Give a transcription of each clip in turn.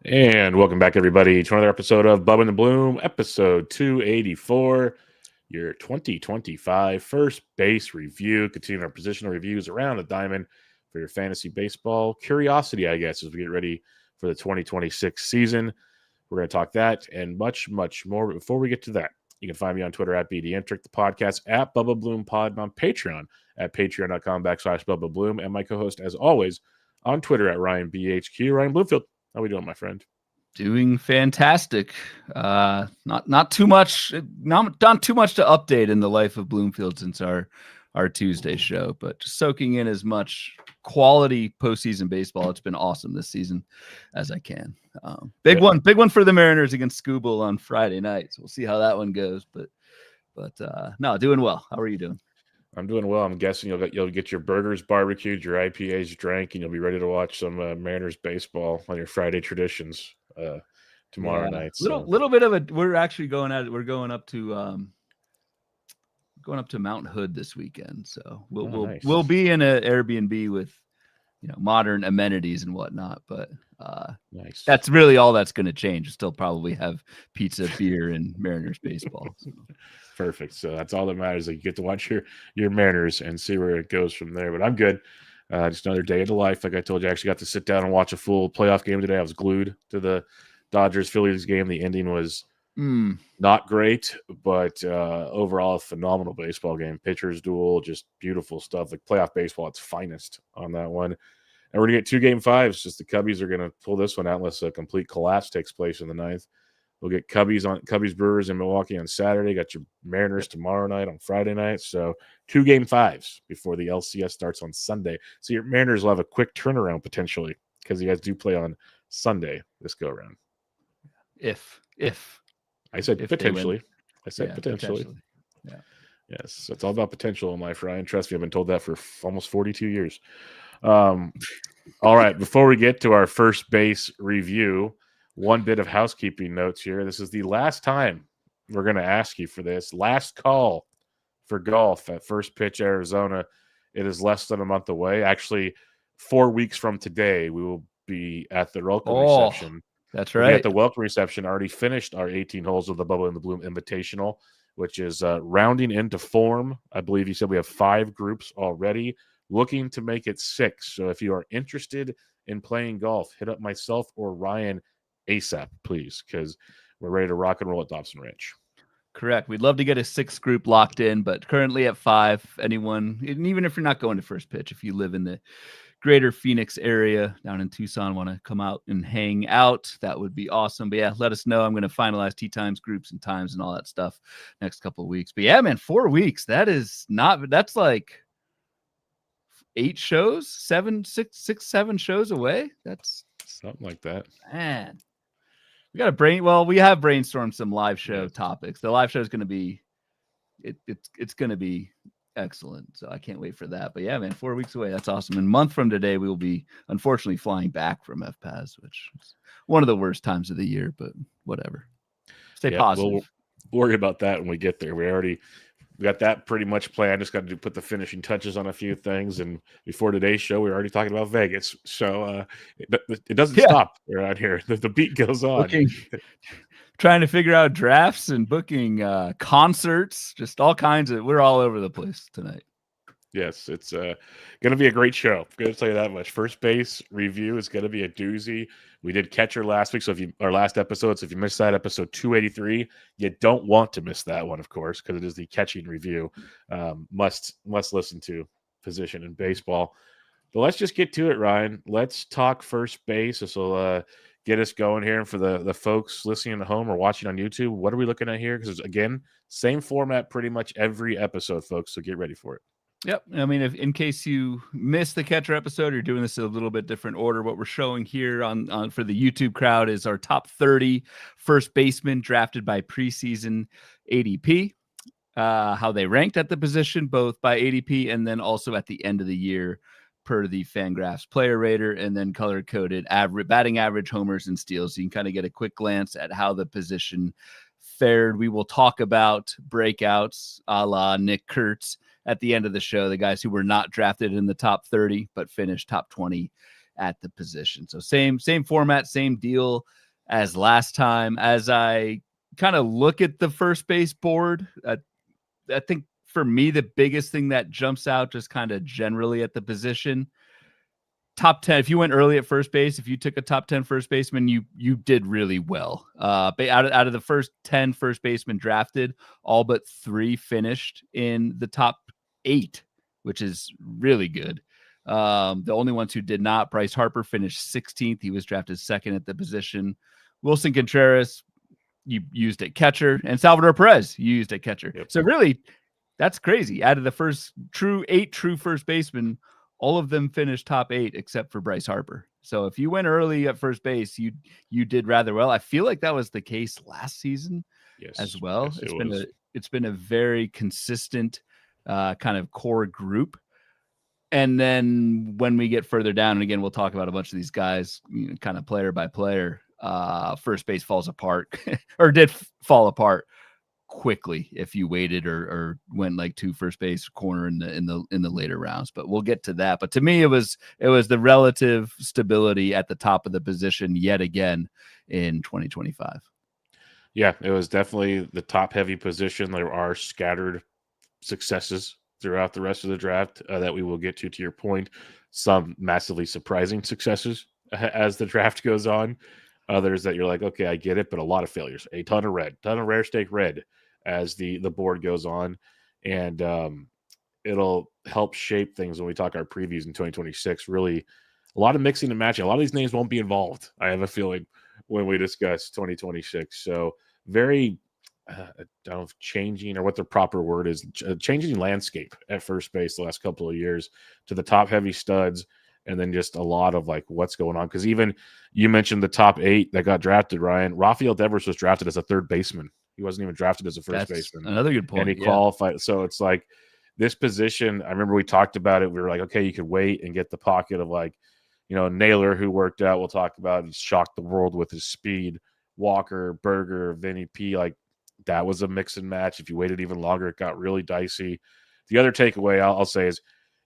And welcome back, everybody, to another episode of Bubba and the Bloom, episode 284, your 2025 first base review. Continuing our positional reviews around the diamond for your fantasy baseball curiosity, I guess, as we get ready for the 2026 season. We're going to talk that and much, much more. But before we get to that, you can find me on Twitter at BDentric, the podcast at Bubba Bloom Pod, and on Patreon at patreon.com/Bubba Bloom, and my co-host, as always, on Twitter at RyanBHQ. Ryan Bloomfield. How are we doing, my friend? Doing fantastic. Not too much to update in the life of Bloomfield since our Tuesday show, but just soaking in as much quality postseason baseball. It's been awesome this season as I can. Big one for the Mariners against Scooball on Friday night. So we'll see how that one goes. But no, doing well. How are you doing? I'm doing well. I'm guessing you'll get your burgers barbecued, your IPAs drank, and you'll be ready to watch some Mariners baseball on your Friday traditions tomorrow night. So. Little bit of a. We're actually going up to Mount Hood this weekend, so we'll be in an Airbnb with modern amenities and whatnot. But nice. That's really all that's going to change. Still probably have pizza, beer, and Mariners baseball. So. Perfect. So that's all that matters. Like you get to watch your Mariners and see where it goes from there. But I'm good. Just another day of the life. Like I told you, I actually got to sit down and watch a full playoff game today. I was glued to the Dodgers-Phillies game. The ending was not great, but overall a phenomenal baseball game. Pitchers duel, just beautiful stuff. Like playoff baseball at its finest on that one. And we're going to get 2 Game 5s. Just the Cubbies are going to pull this one out unless a complete collapse takes place in the 9th. We'll get Cubbies Brewers in Milwaukee on Saturday. Got your Mariners tomorrow night on Friday night. So 2 Game 5s before the LCS starts on Sunday. So your Mariners will have a quick turnaround potentially because you guys do play on Sunday this go around. If I said potentially. I said potentially. Yeah. Yes, it's all about potential in life, Ryan. Trust me, I've been told that for almost 42 years. All right, before we get to our first base review, one bit of housekeeping notes here. This is the last time we're going to ask you for this. Last call for golf at First Pitch, Arizona. It is less than a month away. Actually, 4 weeks from today, we will be at the welcome reception. That's right. At the welcome reception, already finished our 18 holes of the Bubba and the Bloom Invitational, which is rounding into form. I believe you said we have 5 groups already, looking to make it 6. So if you are interested in playing golf, hit up myself or Ryan ASAP, please, because we're ready to rock and roll at Dobson Ranch. Correct. We'd love to get a 6th group locked in, but currently at 5. Anyone, and even if you're not going to First Pitch, if you live in the greater Phoenix area down in Tucson, want to come out and hang out, that would be awesome. But yeah, let us know. I'm going to finalize tee times, groups, and times and all that stuff next couple of weeks. But yeah, man, 4 weeks. That's like 8 shows, 7 shows away. That's something like that. Man. We got we have brainstormed some live show topics. The live show is going to be, it's going to be excellent. So I can't wait for that. But yeah, man, 4 weeks away. That's awesome. And a month from today, we will be unfortunately flying back from FPAS, which is one of the worst times of the year, but whatever. Stay positive. We'll worry about that when we get there. We got that pretty much planned. Just got to put the finishing touches on a few things. And before today's show, we were already talking about Vegas. So it doesn't stop around here. The beat goes on. Trying to figure out drafts and booking concerts, just all kinds of. We're all over the place tonight. Yes, it's going to be a great show. I'm going to tell you that much. First base review is going to be a doozy. We did catcher last week, so our last episode. So if you missed that episode 283, you don't want to miss that one, of course, because it is the catching review. Must listen to position in baseball. But let's just get to it, Ryan. Let's talk first base. This will get us going here. And for the folks listening at home or watching on YouTube, what are we looking at here? Because again, same format pretty much every episode, folks. So get ready for it. Yep. I mean, if in case you missed the catcher episode, you're doing this in a little bit different order. What we're showing here on for the YouTube crowd is our top 30 first basemen drafted by preseason ADP, how they ranked at the position, both by ADP and then also at the end of the year per the Fangraphs player rater, and then color-coded batting average, homers, and steals. So you can kind of get a quick glance at how the position fared. We will talk about breakouts a la Nick Kurtz at the end of the show, the guys who were not drafted in the top 30, but finished top 20 at the position. So same format, same deal as last time. As I kind of look at the first base board, I think for me, the biggest thing that jumps out just kind of generally at the position, top 10, if you went early at first base, if you took a top 10 first baseman, you did really well. Out of the first 10 first basemen drafted, all but 3 finished in the top 8, which is really good. The only ones who did not, Bryce Harper finished 16th. He was drafted 2nd at the position. Wilson Contreras, you used at catcher, and Salvador Perez, you used at catcher. Yep. So really, that's crazy. Out of the first 8 true first basemen, all of them finished top 8 except for Bryce Harper. So if you went early at first base, you did rather well. I feel like that was the case last season as well. Yes, it's been a very consistent kind of core group. And then when we get further down, and again, we'll talk about a bunch of these guys, kind of player by player, first base falls apart or did fall apart quickly if you waited or went like 2 first base, corner in the later rounds. But we'll get to that. But to me, it was the relative stability at the top of the position yet again in 2025. Yeah, it was definitely the top heavy position. There are scattered successes throughout the rest of the draft that we will get to your point. Some massively surprising successes as the draft goes on. Others that you're like, okay, I get it, but a lot of failures. A ton of rare stake red as the board goes on. And it'll help shape things when we talk our previews in 2026. Really, a lot of mixing and matching. A lot of these names won't be involved, I have a feeling, when we discuss 2026. So very I don't know if changing or what the proper word is, changing landscape at first base the last couple of years to the top heavy studs, and then just a lot of like what's going on. Because even you mentioned the top 8 that got drafted, Ryan. Rafael Devers was drafted as a third baseman. He wasn't even drafted as a first baseman. Another good point. And he qualified. So it's like this position, I remember we talked about it. We were like, okay, you could wait and get the pocket of like, Naylor, who worked out, we'll talk about. He shocked the world with his speed. Walker, Berger, Vinny P, like, that was a mix and match. If you waited even longer, it got really dicey. The other takeaway I'll say is,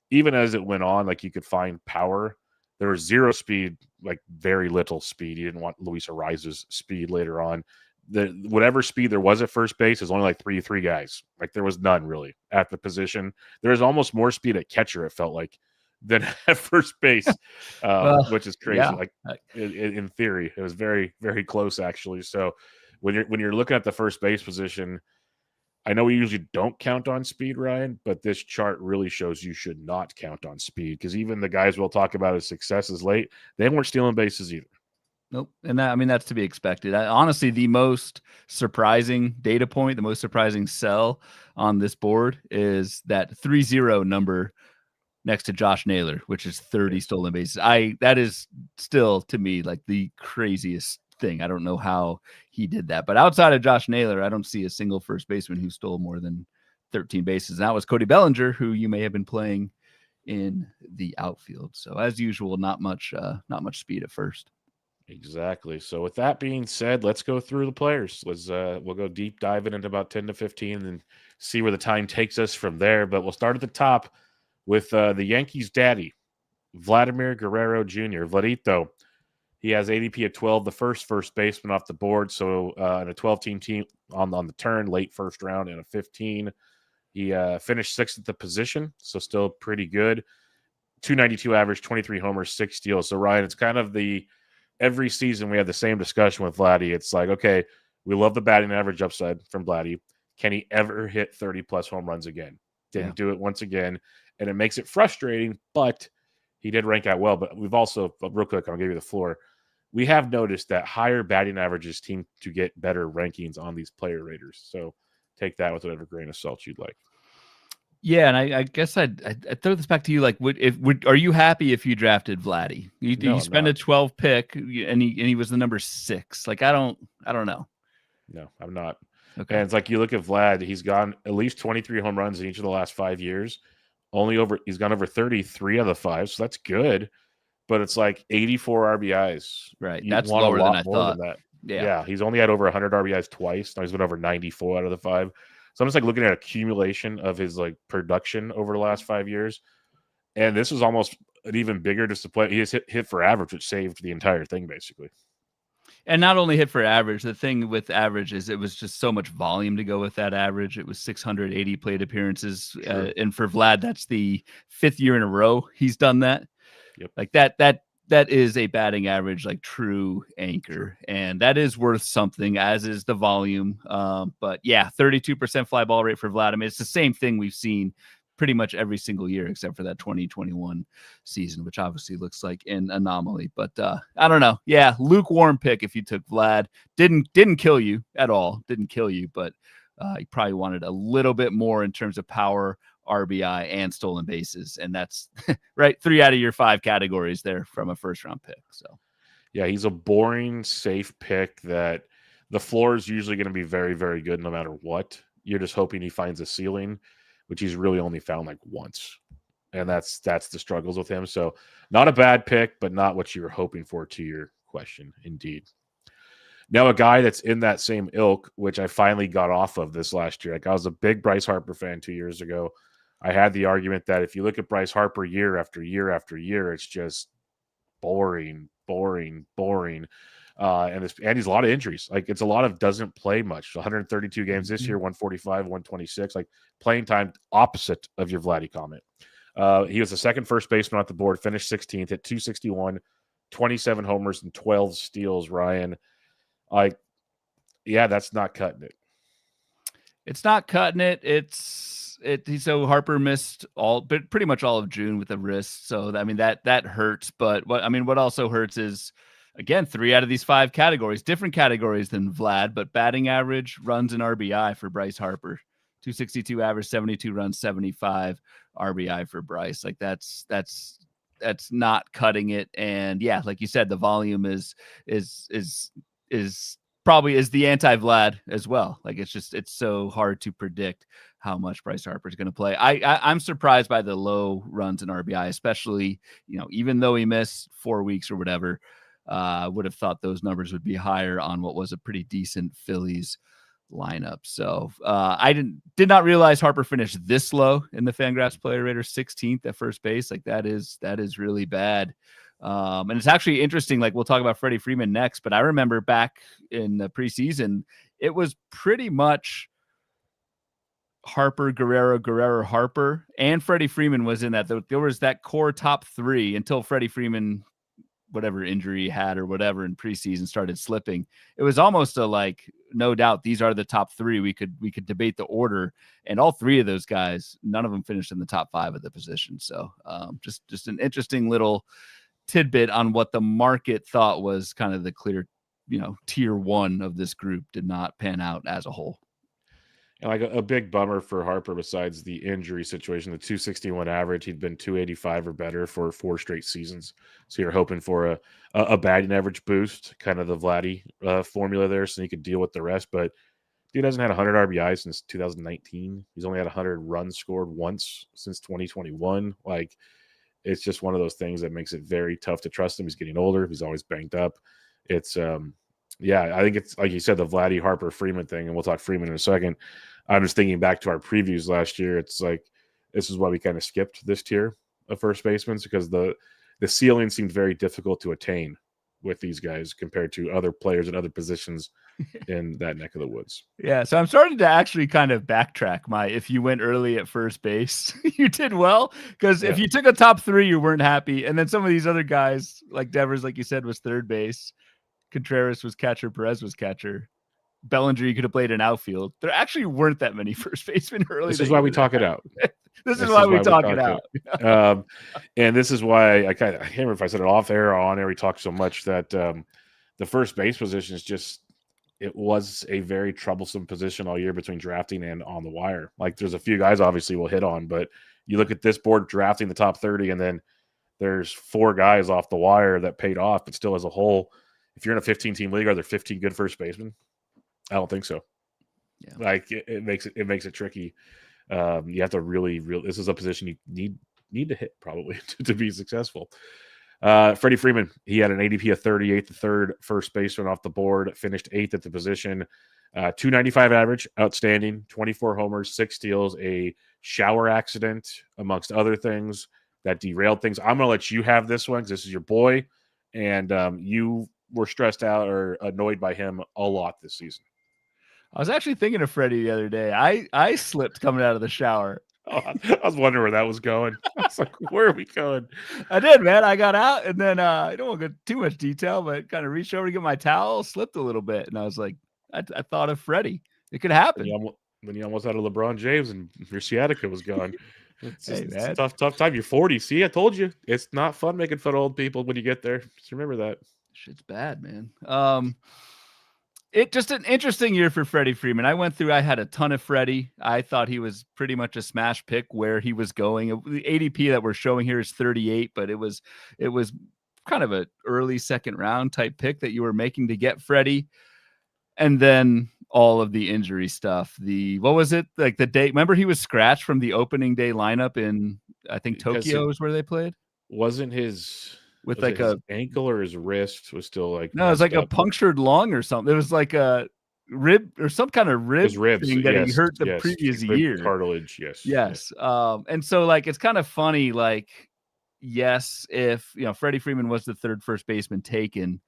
even as it went on, like you could find power. There was 0 speed, like very little speed. You didn't want Luis Ariza's speed later on. Whatever speed there was at first base is only like three guys. Like there was none really at the position. There was almost more speed at catcher, it felt like, than at first base, which is crazy. Yeah. Like in theory, it was very, very close actually. So when you're looking at the first base position, I know we usually don't count on speed, Ryan, but this chart really shows you should not count on speed, because even the guys we'll talk about as successes late, they weren't stealing bases either. Nope. And that's to be expected. Honestly, the most surprising data point, the most surprising cell on this board is that 30 number next to Josh Naylor, which is 30 stolen bases. That is still to me like the craziest thing. I don't know how he did that, but outside of Josh Naylor, I don't see a single first baseman who stole more than 13 bases. And that was Cody Bellinger, who you may have been playing in the outfield. So as usual, not much speed at first. Exactly. So with that being said, let's go through the players. We'll go deep diving into about 10 to 15 and see where the time takes us from there. But we'll start at the top with the Yankees' daddy, Vladimir Guerrero Jr. Vladito. He has ADP at 12, the first baseman off the board. So in a 12-team team on the turn, late first round in a 15. He finished 6th at the position, so still pretty good. 292 average, 23 homers, 6 steals. So, Ryan, it's kind of every season we have the same discussion with Vladdy. It's like, okay, we love the batting average upside from Vladdy. Can he ever hit 30-plus home runs again? Didn't do it once again, and it makes it frustrating, but he did rank out well. But we've also, real quick, I'll give you the floor. We have noticed that higher batting averages seem to get better rankings on these player raters. So take that with whatever grain of salt you'd like. Yeah, and I guess I'd throw this back to you. Like, are you happy if you drafted Vladdy? You spend a 12 pick, and he was the number 6. Like, I don't know. No, I'm not. Okay. And it's like you look at Vlad, he's gone at least 23 home runs in each of the last 5 years. He's gone over 33 of the 5, so that's good. But it's like 84 RBIs. Right. You That's want lower a lot than I more thought. than that. Yeah. He's only had over 100 RBIs twice. Now he's been over 94 out of the 5. So I'm just like looking at accumulation of his like production over the last 5 years. And this was almost an even bigger disappointment. He just hit for average, which saved the entire thing basically. And not only hit for average, the thing with average is it was just so much volume to go with that average. It was 680 plate appearances. Sure. And for Vlad, that's the 5th year in a row he's done that. Yep. Like that is a batting average, like true anchor. Sure. And that is worth something, as is the volume. But yeah, 32% fly ball rate for Vlad. I mean, it's the same thing we've seen pretty much every single year except for that 2021 season, which obviously looks like an anomaly. But I don't know. Yeah, lukewarm pick if you took Vlad. Didn't kill you at all. Didn't kill you, but you probably wanted a little bit more in terms of power, RBI, and stolen bases. And that's right, 3 out of your 5 categories there from a first-round pick. So yeah, he's a boring, safe pick that the floor is usually going to be very, very good no matter what. You're just hoping he finds a ceiling, which he's really only found like once. And that's the struggles with him. So not a bad pick, but not what you were hoping for, to your question, indeed. Now, a guy that's in that same ilk, which I finally got off of this last year. Like, I was a big Bryce Harper fan 2 years ago. I had the argument that if you look at Bryce Harper year after year after year, it's just boring. And he's a lot of injuries. Like, it's a lot of doesn't play much. 132 games this year, 145, 126. Like, playing time opposite of your Vladdy comment. He was the second first baseman off the board, finished 16th at 261, 27 homers and 12 steals. Ryan, like, yeah, that's not cutting it. It's not cutting it. So Harper missed but pretty much all of June with a wrist. So I mean that hurts. But what also hurts is, again, 3 out of these 5 categories, different categories than Vlad, but batting average, runs, and RBI for Bryce Harper. 262 average, 72 runs, 75 RBI for Bryce. Like that's not cutting it. And yeah, like you said, the volume is probably is the anti-Vlad as well. Like it's so hard to predict how much Bryce Harper is going to play. I'm surprised by the low runs and RBI, especially, even though he missed 4 weeks or whatever. Would have thought those numbers would be higher on what was a pretty decent Phillies lineup. So I did not realize Harper finished this low in the Fangraphs player rater, 16th at first base. Like that is really bad. And it's actually interesting. Like, we'll talk about Freddie Freeman next, but I remember back in the preseason, it was pretty much Harper, Guerrero, Harper, and Freddie Freeman was in that. There was that core top 3 until Freddie Freeman, whatever injury he had or whatever in preseason, started slipping. It was almost no doubt these are the top 3. We could debate the order, and all 3 of those guys, none of them finished in the top 5 of the position. So just an interesting little tidbit on what the market thought was kind of the clear, tier 1 of this group did not pan out as a whole. And like a big bummer for Harper, besides the injury situation, the 261 average, he'd been 285 or better for 4 straight seasons. So you're hoping for a batting average boost, kind of the Vladdy formula there, so he could deal with the rest. But dude hasn't had 100 RBI since 2019. He's only had 100 runs scored once since 2021. Like, it's just one of those things that makes it very tough to trust him. He's getting older. He's always banged up. It's yeah, I think it's like you said, the Vladdy Harper Freeman thing, and we'll talk Freeman in a second. I'm just thinking back to our previews last year. It's like, this is why we kind of skipped this tier of first basemen, because the ceiling seemed very difficult to attain with these guys compared to other players at other positions in that neck of the woods. Yeah, so I'm starting to actually kind of backtrack if you went early at first base, you did well, because if you took a top 3, you weren't happy. And then some of these other guys, like Devers, like you said, was third base. Contreras was catcher. Perez was catcher. Bellinger, you could have played in outfield. There actually weren't that many first basemen early. This is why we talk it out. This is why we talk it out. And this is why I can't remember if I said it off air or on air. We talked so much that the first base position is just, it was a very troublesome position all year between drafting and on the wire. Like, there's a few guys obviously we'll hit on, but you look at this board drafting the top 30, and then there's 4 guys off the wire that paid off, but still as a whole, if you're in a 15-team league, are there 15 good first basemen? I don't think so. Yeah. Like, it makes it tricky. You have to really, this is a position you need to hit probably to be successful. Freddie Freeman, he had an ADP of 38, the third first baseman off the board, finished 8th at the position. 295 average, outstanding, 24 homers, 6 steals, a shower accident, amongst other things. that derailed things. I'm gonna let you have this one because this is your boy, and you were stressed out or annoyed by him a lot this season. I was actually thinking of Freddie the other day. I slipped coming out of the shower. Oh, I was wondering where that was going. I was like, where are we going? I did, man. I got out, and then I don't want to go too much detail, but kind of reached over to get my towel, slipped a little bit, and I was like, I thought of Freddie. It could happen. Then you almost had a LeBron James, and your sciatica was gone. Hey, It's a man. tough time. You're 40. See, I told you, it's not fun making fun of old people when you get there. Just remember that. Shit's bad, man. It just an interesting year for Freddie Freeman. I had a ton of Freddie. I thought he was pretty much a smash pick where he was going. The ADP that we're showing here is 38, but it was kind of an early second round type pick that you were making to get Freddie. And then all of the injury stuff. What was it? Like the day, remember he was scratched from the opening day lineup in, I think Tokyo is where they played. Wasn't his with like his ankle or his wrist was still like no, it was like a punctured lung or something. It was like a rib or some kind of ribs thing that he hurt the previous year. Cartilage, yes. And so like it's kind of funny, like yes, if Freddie Freeman was the third first baseman taken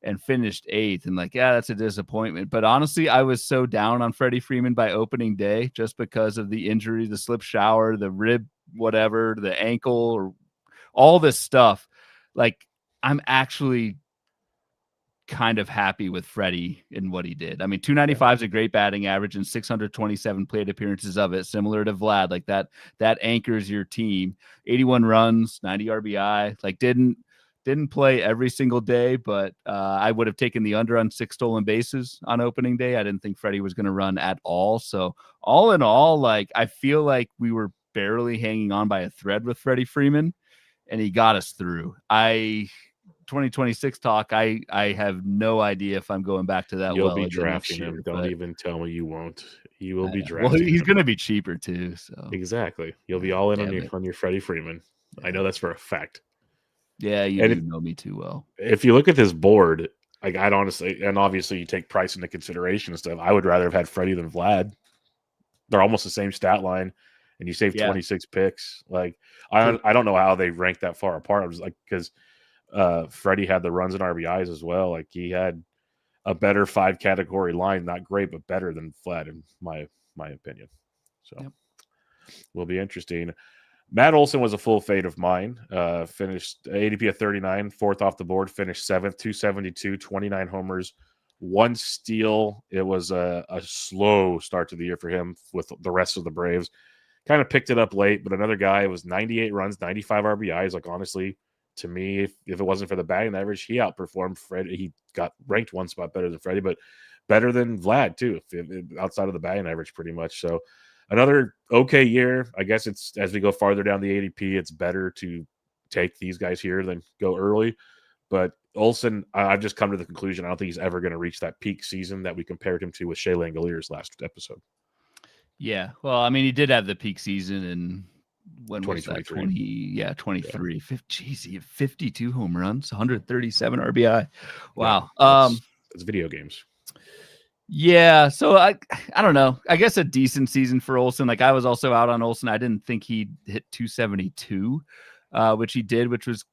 and finished 8th, and like that's a disappointment. But honestly, I was so down on Freddie Freeman by opening day just because of the injury, the slip shower, the rib, whatever, the ankle, or all this stuff. Like, I'm actually kind of happy with Freddie and what he did. I mean, 295 is a great batting average and 627 plate appearances of it, similar to Vlad. Like that anchors your team. 81 runs, 90 RBI. Like didn't play every single day, but I would have taken the under on 6 stolen bases on opening day. I didn't think Freddie was going to run at all. So all in all, like I feel like we were barely hanging on by a thread with Freddie Freeman, and he got us through. 2026 talk, I have no idea if I'm going back to that. You'll be drafting him. Don't even tell me you won't. You will be drafting. Well, he's going to be cheaper too. So exactly, you'll be all in on your Freddie Freeman. Yeah. I know that's for a fact. Yeah, you do know me too well. If you look at this board, like I'd honestly, and obviously you take price into consideration and stuff, I would rather have had Freddie than Vlad. They're almost the same stat line, and you save 26 picks. Like I don't know how they rank that far apart. I was like, because Freddie had the runs and RBIs as well. Like he had a better 5 category line, not great, but better than Vlad in my opinion. So will be interesting. Matt Olson was a full fade of mine. Finished ADP at 39, 4th off the board, finished 7th, 272, 29 homers, 1 steal. It was a slow start to the year for him with the rest of the Braves. Kind of picked it up late, but another guy, it was 98 runs, 95 RBIs. Like, honestly, to me, if it wasn't for the batting average, he outperformed Freddie. He got ranked 1 spot better than Freddie, but better than Vlad, too, outside of the batting average pretty much. So, another okay year. I guess it's as we go farther down the ADP, it's better to take these guys here than go early. But Olson, I've just come to the conclusion I don't think he's ever going to reach that peak season that we compared him to with Shea Langoliers last episode. Yeah, well, I mean, he did have the peak season in when was that? 23. Yeah. Jeez, he had 52 home runs, 137 RBI. Wow. It's video games. Yeah, so I don't know. I guess a decent season for Olson. Like I was also out on Olson. I didn't think he'd hit 272, which he did, which was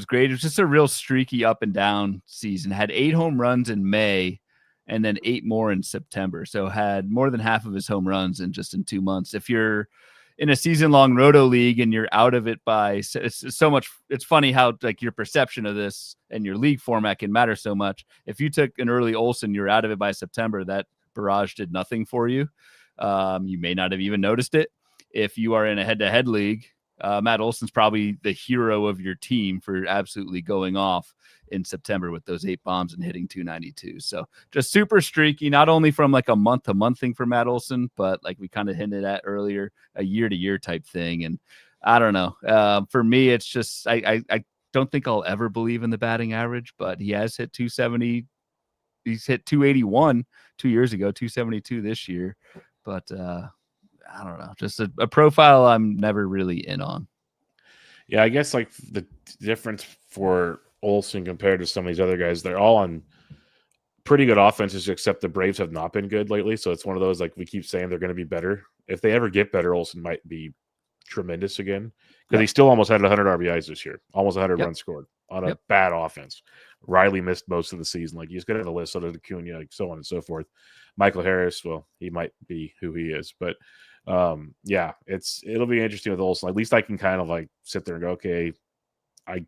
great. It was just a real streaky up and down season. Had 8 home runs in May, and then 8 more in September. So had more than half of his home runs in 2 months. If you're in a season-long roto league and you're out of it by it's so much. It's funny how like your perception of this and your league format can matter so much. If you took an early Olson, you're out of it by September. That barrage did nothing for you. You may not have even noticed it. If you are in a head-to-head league, Matt Olson's probably the hero of your team for absolutely going off in September with those 8 bombs and hitting 292. So just super streaky, not only from like a month-to-month thing for Matt Olson, but like we kind of hinted at earlier, a year-to-year type thing. And I don't know. For me, it's just I don't think I'll ever believe in the batting average, but he has hit 270. He's hit 281 2 years ago, 272 this year. But I don't know, just a profile I'm never really in on. Yeah, I guess like the difference for Olson compared to some of these other guys, they're all on pretty good offenses, except the Braves have not been good lately. So it's one of those, like we keep saying, they're going to be better. If they ever get better, Olson might be tremendous again because he still almost had 100 RBIs this year, almost 100 runs scored on a bad offense. Riley missed most of the season. Like, he's going to have a list, so did Acuna, like, so on and so forth. Michael Harris, well, he might be who he is, but yeah, it'll be interesting with Olsen. At least I can kind of like sit there and go, okay, I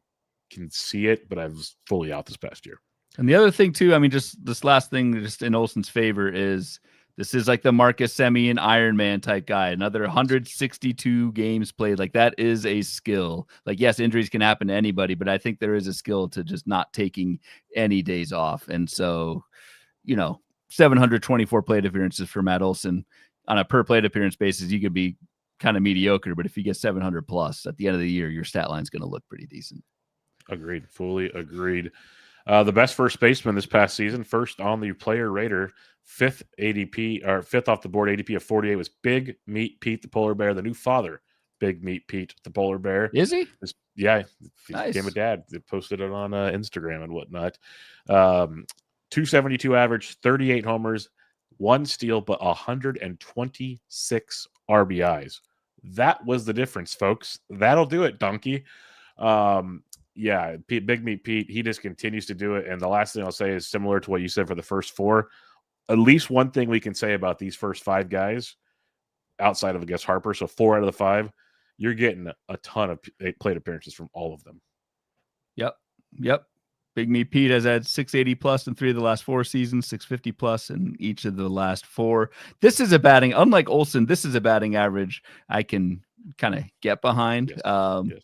can see it, but I was fully out this past year. And the other thing too, I mean, just this last thing, just in Olsen's favor, is this is like the Marcus Semien Iron Man type guy. Another 162 games played. Like, that is a skill. Like, yes, injuries can happen to anybody, but I think there is a skill to just not taking any days off. And so, 724 plate appearances for Matt Olson on a per plate appearance basis, you could be kind of mediocre, but if you get 700 plus at the end of the year, your stat line is going to look pretty decent. Agreed. Fully agreed. The best first baseman this past season, first on the player rater, fifth off the board ADP of 48 was Big Meat Pete the Polar Bear, the new father, Big Meat Pete the Polar Bear. Is he? Yeah, he nice. became a dad. They posted it on Instagram and whatnot. 272 average, 38 homers, 1 steal, but 126 RBIs. That was the difference, folks. That'll do it, donkey. Yeah, Big Meat Pete, he just continues to do it. And the last thing I'll say is similar to what you said for the first 4. At least one thing we can say about these first 5 guys, outside of, I guess, Harper, so 4 out of the 5, you're getting a ton of plate appearances from all of them. Yep. Big Meat Pete has had 680 plus in 3 of the last 4 seasons, 650 plus in each of the last 4. This is a batting, unlike Olsen, this is a batting average I can kind of get behind. Yes.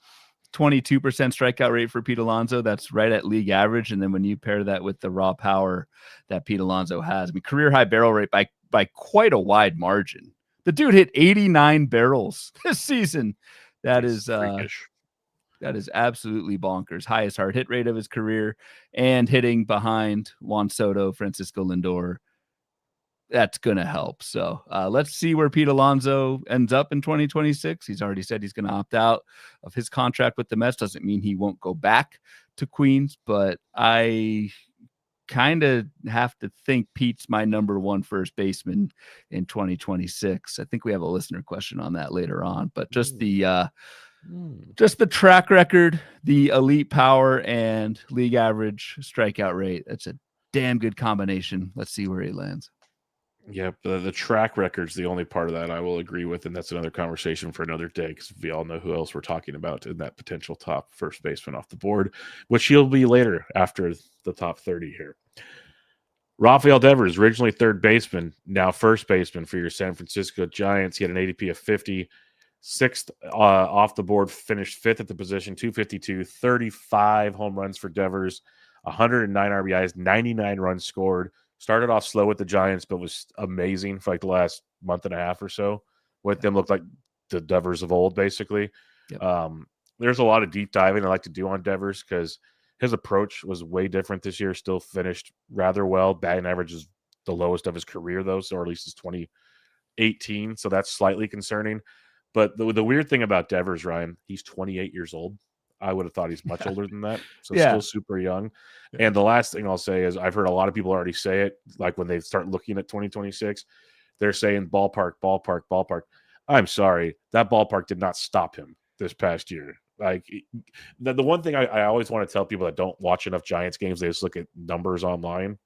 22% strikeout rate for Pete Alonso. That's right at league average. And then when you pair that with the raw power that Pete Alonso has, I mean, career high barrel rate by quite a wide margin. The dude hit 89 barrels this season. That is absolutely bonkers. Highest hard hit rate of his career, and hitting behind Juan Soto, Francisco Lindor. That's going to help. So let's see where Pete Alonso ends up in 2026. He's already said he's going to opt out of his contract with the Mets. Doesn't mean he won't go back to Queens, but I kind of have to think Pete's my number 1 first baseman in 2026. I think we have a listener question on that later on, but just the track record, the elite power, and league average strikeout rate. That's a damn good combination. Let's see where he lands. Yeah, the track record's the only part of that I will agree with, and that's another conversation for another day, because we all know who else we're talking about in that potential top first baseman off the board, which he'll be later after the top 30 here. Rafael Devers, originally third baseman, now first baseman for your San Francisco Giants. He had an ADP of 50, 6th off the board, finished 5th at the position, 252, 35 home runs for Devers, 109 RBIs, 99 runs scored. Started off slow with the Giants, but was amazing for like the last month and a half or so. With them, looked like the Devers of old, basically. Yep. There's a lot of deep diving I like to do on Devers because his approach was way different this year. Still finished rather well. Batting average is the lowest of his career, though, or at least his 2018. So that's slightly concerning. But the weird thing about Devers, Ryan, he's 28 years old. I would have thought he's much older than that. So still super young. And the last thing I'll say is I've heard a lot of people already say it, like when they start looking at 2026, they're saying ballpark, ballpark, ballpark. I'm sorry. That ballpark did not stop him this past year. Like the one thing I always want to tell people that don't watch enough Giants games, they just look at numbers online.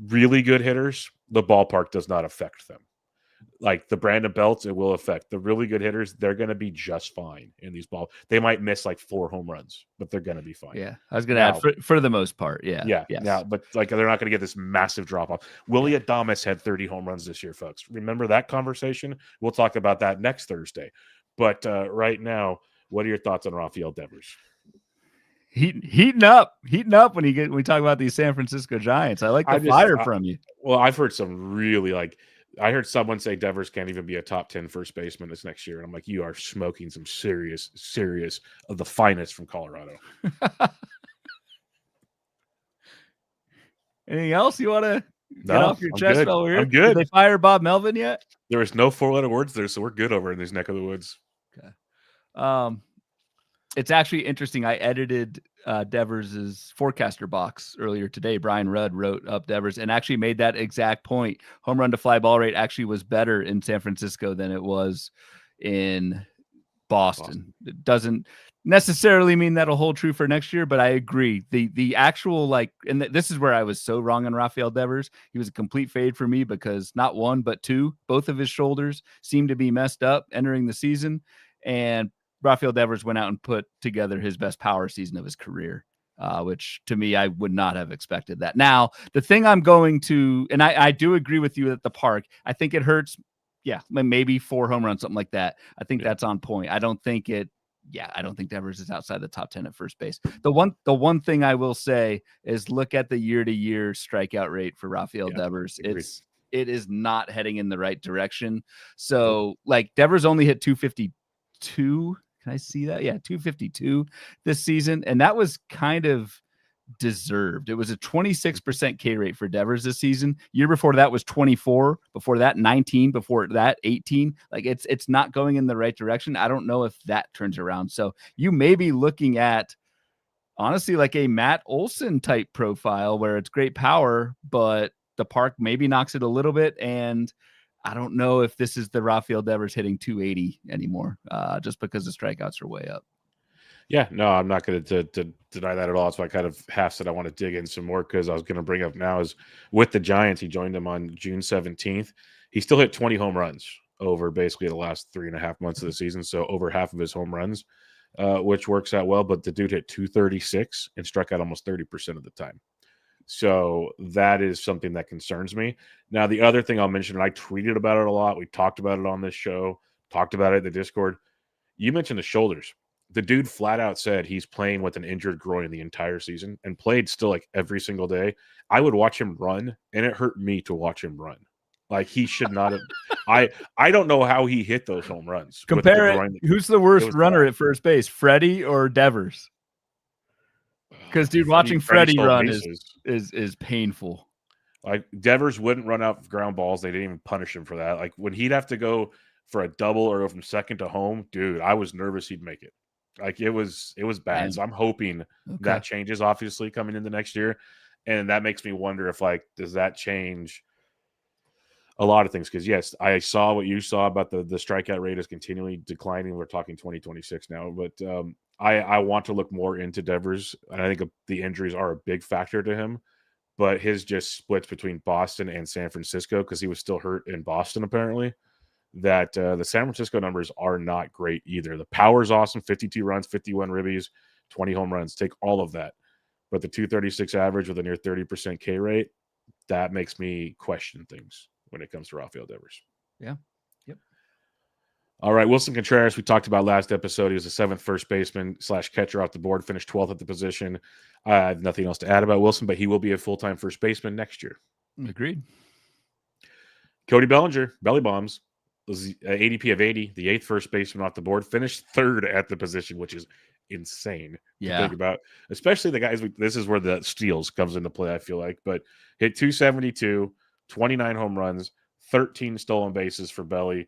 Really good hitters, the ballpark does not affect them. Like the Brandon Belts, it will affect. The really good hitters, they're going to be just fine in these balls. They might miss like 4 home runs, but they're going to be fine. Yeah, I was going to add for the most part. Yeah. Yes. Now, but like they're not going to get this massive drop off. Willie Adames had 30 home runs this year, folks. Remember that conversation? We'll talk about that next Thursday. But right now, what are your thoughts on Rafael Devers? Heating up when we talk about these San Francisco Giants. I like the fire from you. Well, I've heard some really I heard someone say Devers can't even be a top 10 first baseman this next year. And I'm like, you are smoking some serious of the finest from Colorado. Anything else you want to get off your chest while we're here? I'm good. Did they fire Bob Melvin yet? There was no 4-letter words there, so we're good over in this neck of the woods. Okay. It's actually interesting. I edited Devers' forecaster box earlier today. Brian Rudd wrote up Devers and actually made that exact point. Home run to fly ball rate actually was better in San Francisco than it was in Boston. It doesn't necessarily mean that'll hold true for next year, but I agree. The actual and this is where I was so wrong on Rafael Devers. He was a complete fade for me because not one but two, both of his shoulders seemed to be messed up entering the season, and Rafael Devers went out and put together his best power season of his career. Which to me, I would not have expected that. Now, the thing I'm going to, and I do agree with you at the park, I think it hurts. Yeah, maybe 4 home runs, something like that. I think that's on point. I don't think Devers is outside the top 10 at first base. The one thing I will say is look at the year-to-year strikeout rate for Rafael Devers. It is not heading in the right direction. So Devers only hit 252. Can I see that? Yeah, 252 this season. And that was kind of deserved. It was a 26% K rate for Devers this season. Year before that was 24. Before that, 19. Before that, 18. It's not going in the right direction. I don't know if that turns around. So you may be looking at, honestly, like a Matt Olson type profile where it's great power, but the park maybe knocks it a little bit. And I don't know if this is the Rafael Devers hitting 280 anymore, just because the strikeouts are way up. Yeah, no, I'm not going to deny that at all. So I kind of half said I want to dig in some more because I was going to bring up now is with the Giants, he joined them on June 17th. He still hit 20 home runs over basically the last 3.5 months of the season. So over half of his home runs, which works out well. But the dude hit 236 and struck out almost 30% of the time. So that is something that concerns me. Now, the other thing I'll mention, and I tweeted about it a lot. We talked about it on this show, talked about it in the Discord. You mentioned the shoulders. The dude flat out said he's playing with an injured groin the entire season and played still every single day. I would watch him run, and it hurt me to watch him run. He should not have. I don't know how he hit those home runs. Compare it. Who's the worst runner at first base, Freddie or Devers? Because dude, watching Freddie run is painful. Devers wouldn't run out ground balls. They didn't even punish him for that. When he'd have to go for a double or go from second to home, dude, I was nervous he'd make it. It was bad. Man. So I'm hoping that changes, obviously, coming into next year. And that makes me wonder if does that change a lot of things? Because yes, I saw what you saw about the strikeout rate is continually declining. We're talking 2026 now, but I want to look more into Devers, and I think the injuries are a big factor to him. But his just splits between Boston and San Francisco because he was still hurt in Boston apparently. That the San Francisco numbers are not great either. The power is awesome, 52 runs, 51 ribbies, 20 home runs. Take all of that. But the 236 average with a near 30% K rate, that makes me question things when it comes to Rafael Devers. Yeah. Yep. All right, Wilson Contreras, we talked about last episode. He was the 7th first baseman / catcher off the board, finished 12th at the position. I have nothing else to add about Wilson, but he will be a full-time first baseman next year. Agreed. Cody Bellinger, belly bombs. Was ADP of 80, the 8th first baseman off the board, finished 3rd at the position, which is insane to think about. Especially the guys. This is where the steals comes into play, I feel like. But hit 272, 29 home runs, 13 stolen bases for Belly.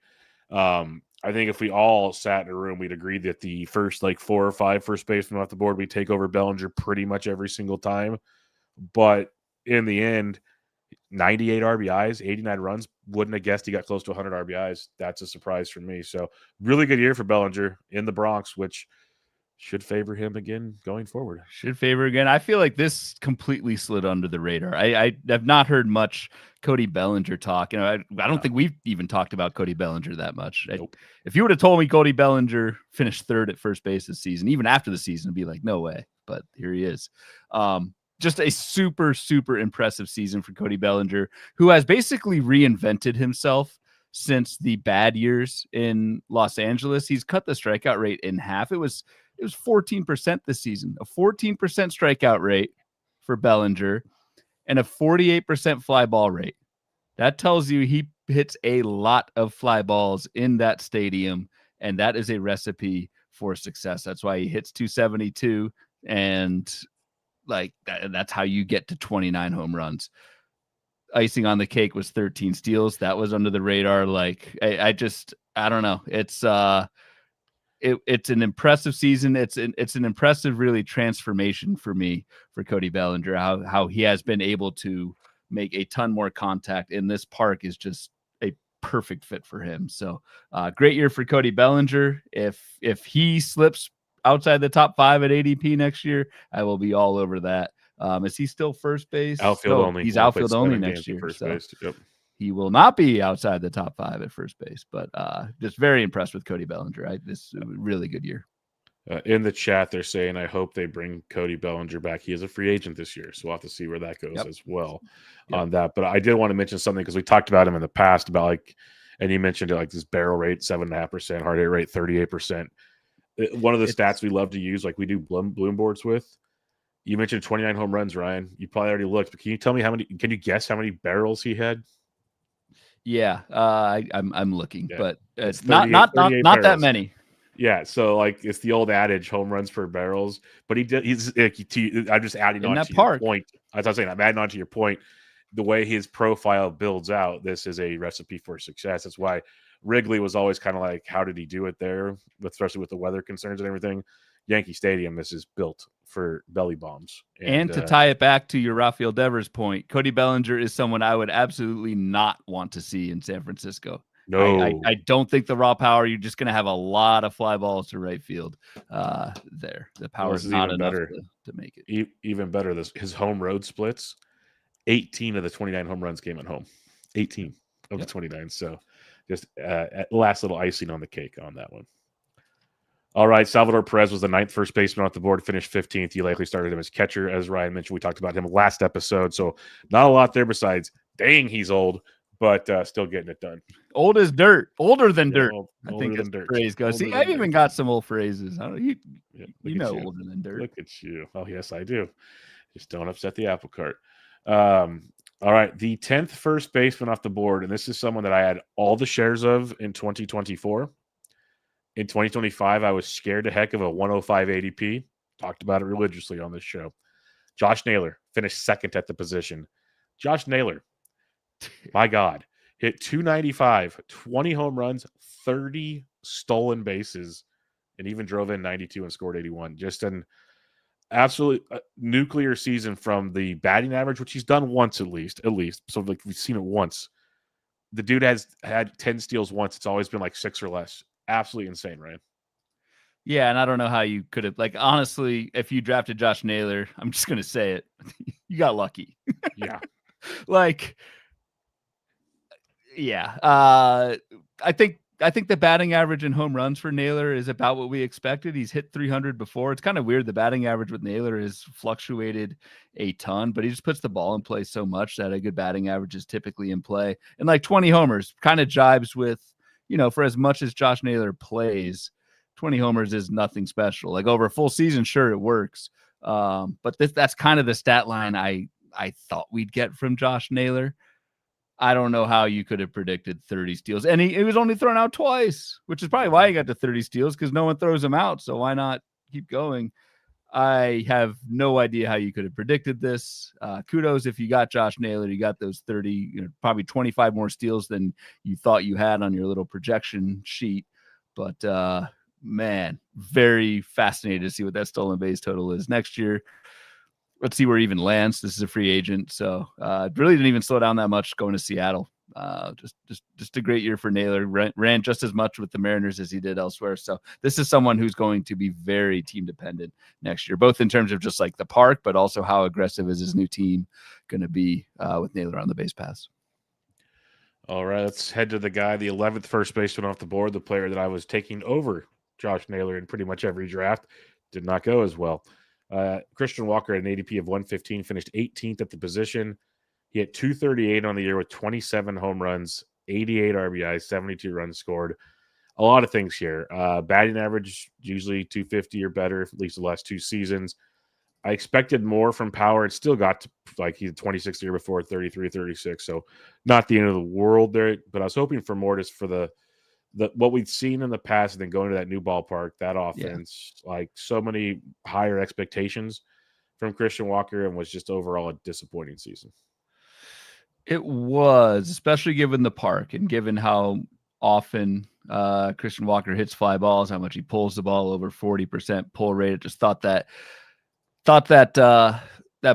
I think if we all sat in a room, we'd agree that the first 4 or 5 first basemen off the board, we take over Bellinger pretty much every single time. But in the end, 98 RBIs, 89 runs. Wouldn't have guessed he got close to 100 RBIs. That's a surprise for me. So really good year for Bellinger in the Bronx, which should favor him again going forward. Should favor again. I feel like this completely slid under the radar. I have not heard much Cody Bellinger talk. I don't think we've even talked about Cody Bellinger that much. Nope. If you would have told me Cody Bellinger finished 3rd at first base this season, even after the season, I'd be like, no way. But here he is. Just a super, super impressive season for Cody Bellinger, who has basically reinvented himself since the bad years in Los Angeles. He's cut the strikeout rate in half. It was 14% this season, a 14% strikeout rate for Bellinger and a 48% fly ball rate. That tells you he hits a lot of fly balls in that stadium, and that is a recipe for success. That's why he hits 272, and that's how you get to 29 home runs. Icing on the cake was 13 steals. That was under the radar. I don't know. It's an impressive season. It's an impressive, really, transformation for me for Cody Bellinger. How he has been able to make a ton more contact in this park is just a perfect fit for him. So great year for Cody Bellinger. If he slips outside the top 5 at ADP next year, I will be all over that. Is he still first base? Outfield only. He's Only outfield only next games year. First so base. Yep. he will not be outside the top 5 at first base, but just very impressed with Cody Bellinger. This really good year. In the chat, they're saying, I hope they bring Cody Bellinger back. He is a free agent this year, so we'll have to see where that goes as well on that. But I did want to mention something because we talked about him in the past about like, and you mentioned it, like this barrel rate, 7.5%, hard hit rate, 38%. One of the stats we love to use, like we do bloom boards with. You mentioned 29 home runs, Ryan. You probably already looked, but can you tell me can you guess how many barrels he had? Yeah, I'm looking, but it's not that many. Yeah, so like it's the old adage, home runs per barrels. But I'm just adding on to your point. As I was saying, I'm adding on to your point. The way his profile builds out, this is a recipe for success. That's why Wrigley was always kind of like, how did he do it there, especially with the weather concerns and everything. Yankee Stadium, this is built for belly bombs. And to tie it back to your Rafael Devers point, Cody Bellinger is someone I would absolutely not want to see in San Francisco. No, I don't think the raw power. You're just going to have a lot of fly balls to right field there. The power is not enough to make it. Even better, his home road splits, 18 of the 29 home runs came at home. 18 of the 29. So just last little icing on the cake on that one. All right, Salvador Perez was the 9th first baseman off the board, finished 15th. You likely started him as catcher, as Ryan mentioned. We talked about him last episode, so not a lot there besides, dang, he's old, but still getting it done. Old as dirt. Older than dirt. I think that's the phrase goes. See, I've even got some old phrases. You know older than dirt. Look at you. Oh, yes, I do. Just don't upset the apple cart. All right, the 10th first baseman off the board, and this is someone that I had all the shares of in 2024. In 2025, I was scared to heck of a 105 ADP. Talked about it religiously on this show. Josh Naylor finished 2nd at the position. Josh Naylor, my God, hit 295, 20 home runs, 30 stolen bases, and even drove in 92 and scored 81. Just an absolute nuclear season from the batting average, which he's done once at least. So like we've seen it once. The dude has had 10 steals once. It's always been like 6 or less. Absolutely insane, right? Yeah, and I don't know how you could have, like, honestly, if you drafted Josh Naylor, I'm just going to say it, you got lucky. Yeah. I think the batting average and home runs for Naylor is about what we expected. He's hit 300 before. It's kind of weird. The batting average with Naylor has fluctuated a ton, but he just puts the ball in play so much that a good batting average is typically in play. And like 20 homers kind of jibes with, for as much as Josh Naylor plays, 20 homers is nothing special. Like over a full season, sure, it works. But that's kind of the stat line I thought we'd get from Josh Naylor. I don't know how you could have predicted 30 steals. And he was only thrown out twice, which is probably why he got to 30 steals, because no one throws him out. So why not keep going? I have no idea how you could have predicted this. Kudos if you got Josh Naylor. You got those 30, probably 25 more steals than you thought you had on your little projection sheet. But man, very fascinated to see what that stolen base total is next year. Let's see where he even lands. This is a free agent, so really didn't even slow down that much going to Seattle. Just a great year for Naylor. Ran just as much with the Mariners as he did elsewhere. So this is someone who's going to be very team dependent next year, both in terms of just like the park, but also how aggressive is his new team going to be with Naylor on the base paths. All right, let's head to the guy, the 11th first baseman off the board, the player that I was taking over Josh Naylor in pretty much every draft. Did not go as well. Christian Walker at an ADP of 115 finished 18th at the position. He had 238 on the year with 27 home runs, 88 RBIs, 72 runs scored. A lot of things here. Batting average, usually 250 or better, at least the last 2 seasons. I expected more from power. It still got to, like, he had 26 the year before, 33, 36. So not the end of the world there, but I was hoping for more just for the what we'd seen in the past, and then going to that new ballpark, that offense, like so many higher expectations from Christian Walker, and was just overall a disappointing season. It was, especially given the park and given how often Christian Walker hits fly balls, how much he pulls the ball, over 40% pull rate. I just thought that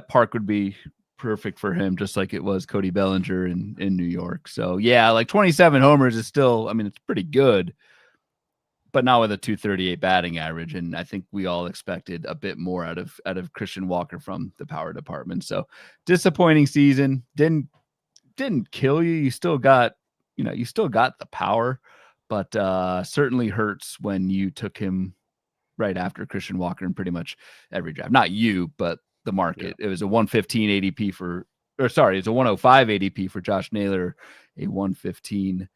park would be perfect for him, just like it was Cody Bellinger in New York. So yeah, like 27 homers is still, I mean, it's pretty good, but not with a 238 batting average. And I think we all expected a bit more out of Christian Walker from the power department. So disappointing season. Didn't kill you. You still got the power, but certainly hurts when you took him right after Christian Walker in pretty much every draft. Not you, but the market. Yeah. It was a 115 ADP it's a 105 ADP for Josh Naylor, a 115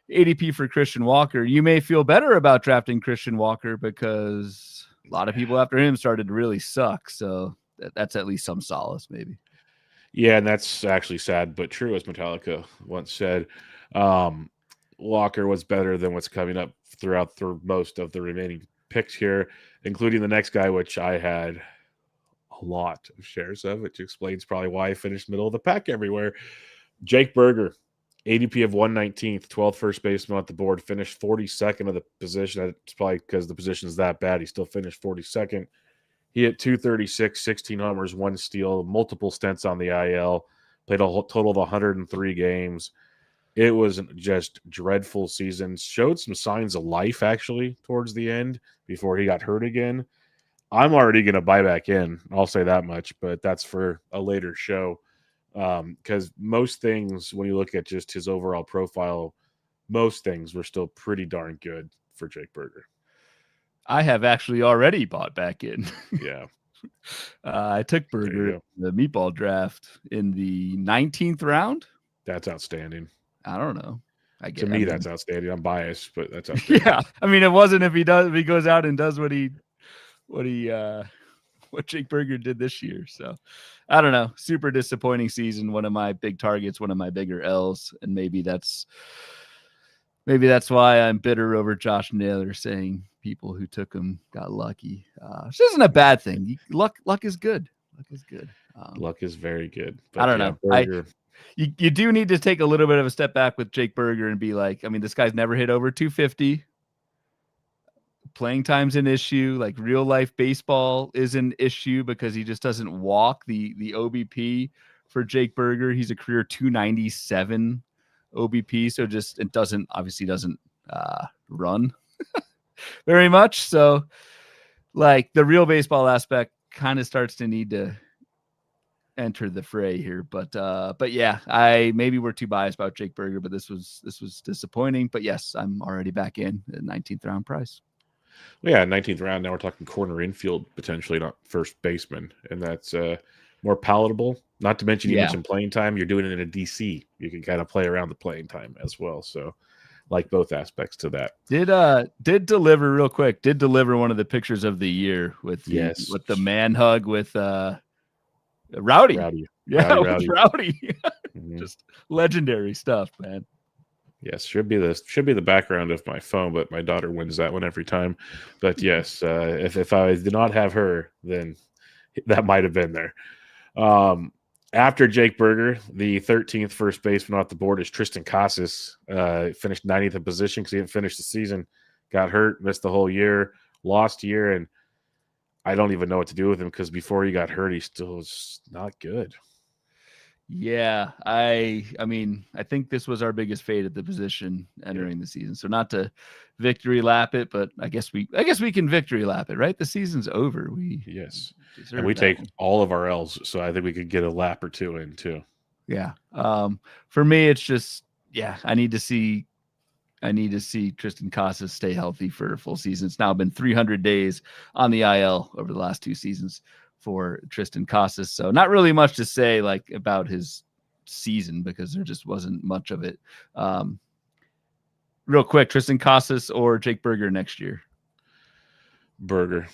ADP for Christian Walker. You may feel better about drafting Christian Walker because a lot of people after him started to really suck. So that's at least some solace, maybe. Yeah, and that's actually sad but true, as Metallica once said. Walker was better than what's coming up throughout most of the remaining picks here, including the next guy, which I had a lot of shares of, which explains probably why I finished middle of the pack everywhere. Jake Berger, ADP of 119th, 12th first baseman at the board, finished 42nd of the position. It's probably because the position is that bad. He still finished 42nd. He hit 236, 16 homers, 1 steal, multiple stints on the IL, played a total of 103 games. It was just dreadful season. Showed some signs of life, actually, towards the end before he got hurt again. I'm already going to buy back in. I'll say that much, but that's for a later show. Because most things, when you look at just his overall profile, most things were still pretty darn good for Jake Berger. I have actually already bought back in. Yeah. I took Berger in the meatball draft in the 19th round. That's outstanding. I don't know. That's outstanding. I'm biased, but that's outstanding. Yeah. I mean, it wasn't if he goes out and does what Jake Berger did this year. So I don't know. Super disappointing season. One of my big targets, one of my bigger L's. And maybe that's why I'm bitter over Josh Naylor saying people who took him got lucky. Which isn't a bad thing. Luck is good. Luck is good. Luck is very good. But I don't know. Berger. You do need to take a little bit of a step back with Jake Berger and be like, I mean, this guy's never hit over 250. Playing time's an issue. Like real life baseball is an issue because he just doesn't walk. The OBP for Jake Berger, he's a career 297 OBP. So it doesn't run very much. So like the real baseball aspect kind of starts to need to enter the fray here. But yeah, maybe we're too biased about Jake Berger, but this was disappointing. But yes, I'm already back in at 19th round price. Well, yeah, 19th round. Now we're talking corner infield, potentially not first baseman, and that's more palatable. Not to mention you mentioned playing time. You're doing it in a DC. You can kind of play around the playing time as well. So, like both aspects to that. Did deliver real quick. Did deliver one of the pictures of the year with the man hug with Rowdy. Yeah, Rowdy. Mm-hmm. Just legendary stuff, man. Yes, should be the background of my phone, but my daughter wins that one every time. But yes, if I did not have her, then that might have been there. After Jake Berger, the 13th first baseman off the board is Tristan Casas. Finished 90th in position because he didn't finish the season. Got hurt, missed the whole year, lost year, and I don't even know what to do with him because before he got hurt, he still was not good. Yeah, I mean, I think this was our biggest fate at the position entering the season. So not to victory lap it, but I guess we can victory lap it, right? The season's over. We take all of our L's, so I think we could get a lap or two in too. Yeah. For me, it's just I need to see Tristan Casas stay healthy for a full season. It's now been 300 days on the IL over the last 2 seasons for Tristan Casas. So not really much to say like about his season because there just wasn't much of it. Real quick, Tristan Casas or Jake Berger next year? Berger.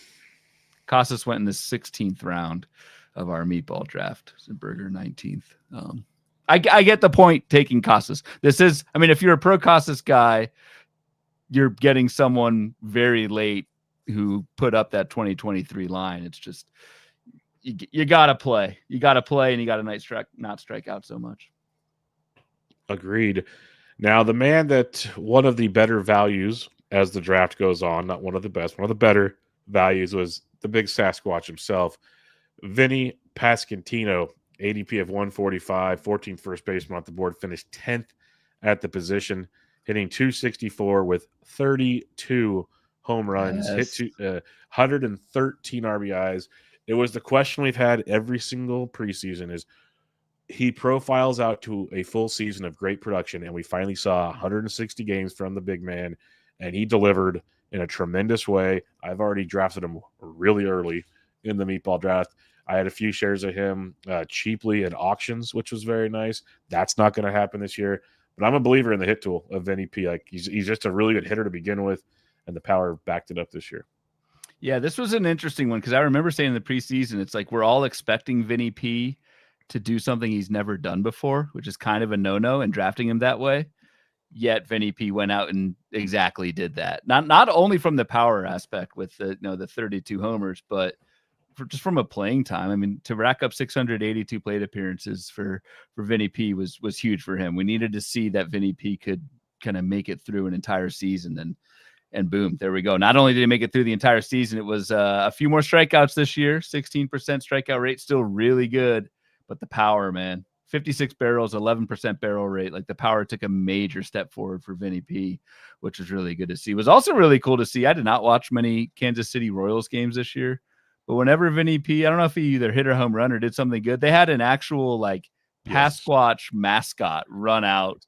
Casas went in the 16th round of our meatball draft. So Berger 19th. I get the point taking Casas. If you're a pro Casas guy, you're getting someone very late who put up that 2023 line. It's just, you got to play. You got to play, and you got to not strike out so much. Agreed. Now, the man that one of the better values as the draft goes on, not one of the best, one of the better values was the big Sasquatch himself, Vinny Pasquantino. ADP of 145, 14th first baseman off the board, finished 10th at the position, hitting 264 with 32 home runs, Yes. 113 RBIs. It was the question we've had every single preseason is he profiles out to a full season of great production, and we finally saw 160 games from the big man, and he delivered in a tremendous way. I've already drafted him really early in the meatball draft. I had a few shares of him cheaply at auctions, which was very nice. That's not going to happen this year, but I'm a believer in the hit tool of Vinny P. Like he's just a really good hitter to begin with, and the power backed it up this year. Yeah, this was an interesting one because I remember saying in the preseason, it's like we're all expecting Vinny P to do something he's never done before, which is kind of a no-no, and drafting him that way. Yet Vinny P went out and exactly did that. Not only from the power aspect with the 32 homers, but just from a playing time. I mean, to rack up 682 plate appearances for Vinny P was huge for him. We needed to see that Vinny P could kind of make it through an entire season, and boom, there we go. Not only did he make it through the entire season, it was a few more strikeouts this year. 16% strikeout rate, still really good, but the power, man. 56 barrels, 11% barrel rate. Like the power took a major step forward for Vinny P, which was really good to see. It was also really cool to see. I did not watch many Kansas City Royals games this year, but whenever Vinny P, I don't know if he either hit a home run or did something good. They had an actual like Pasquatch mascot run out,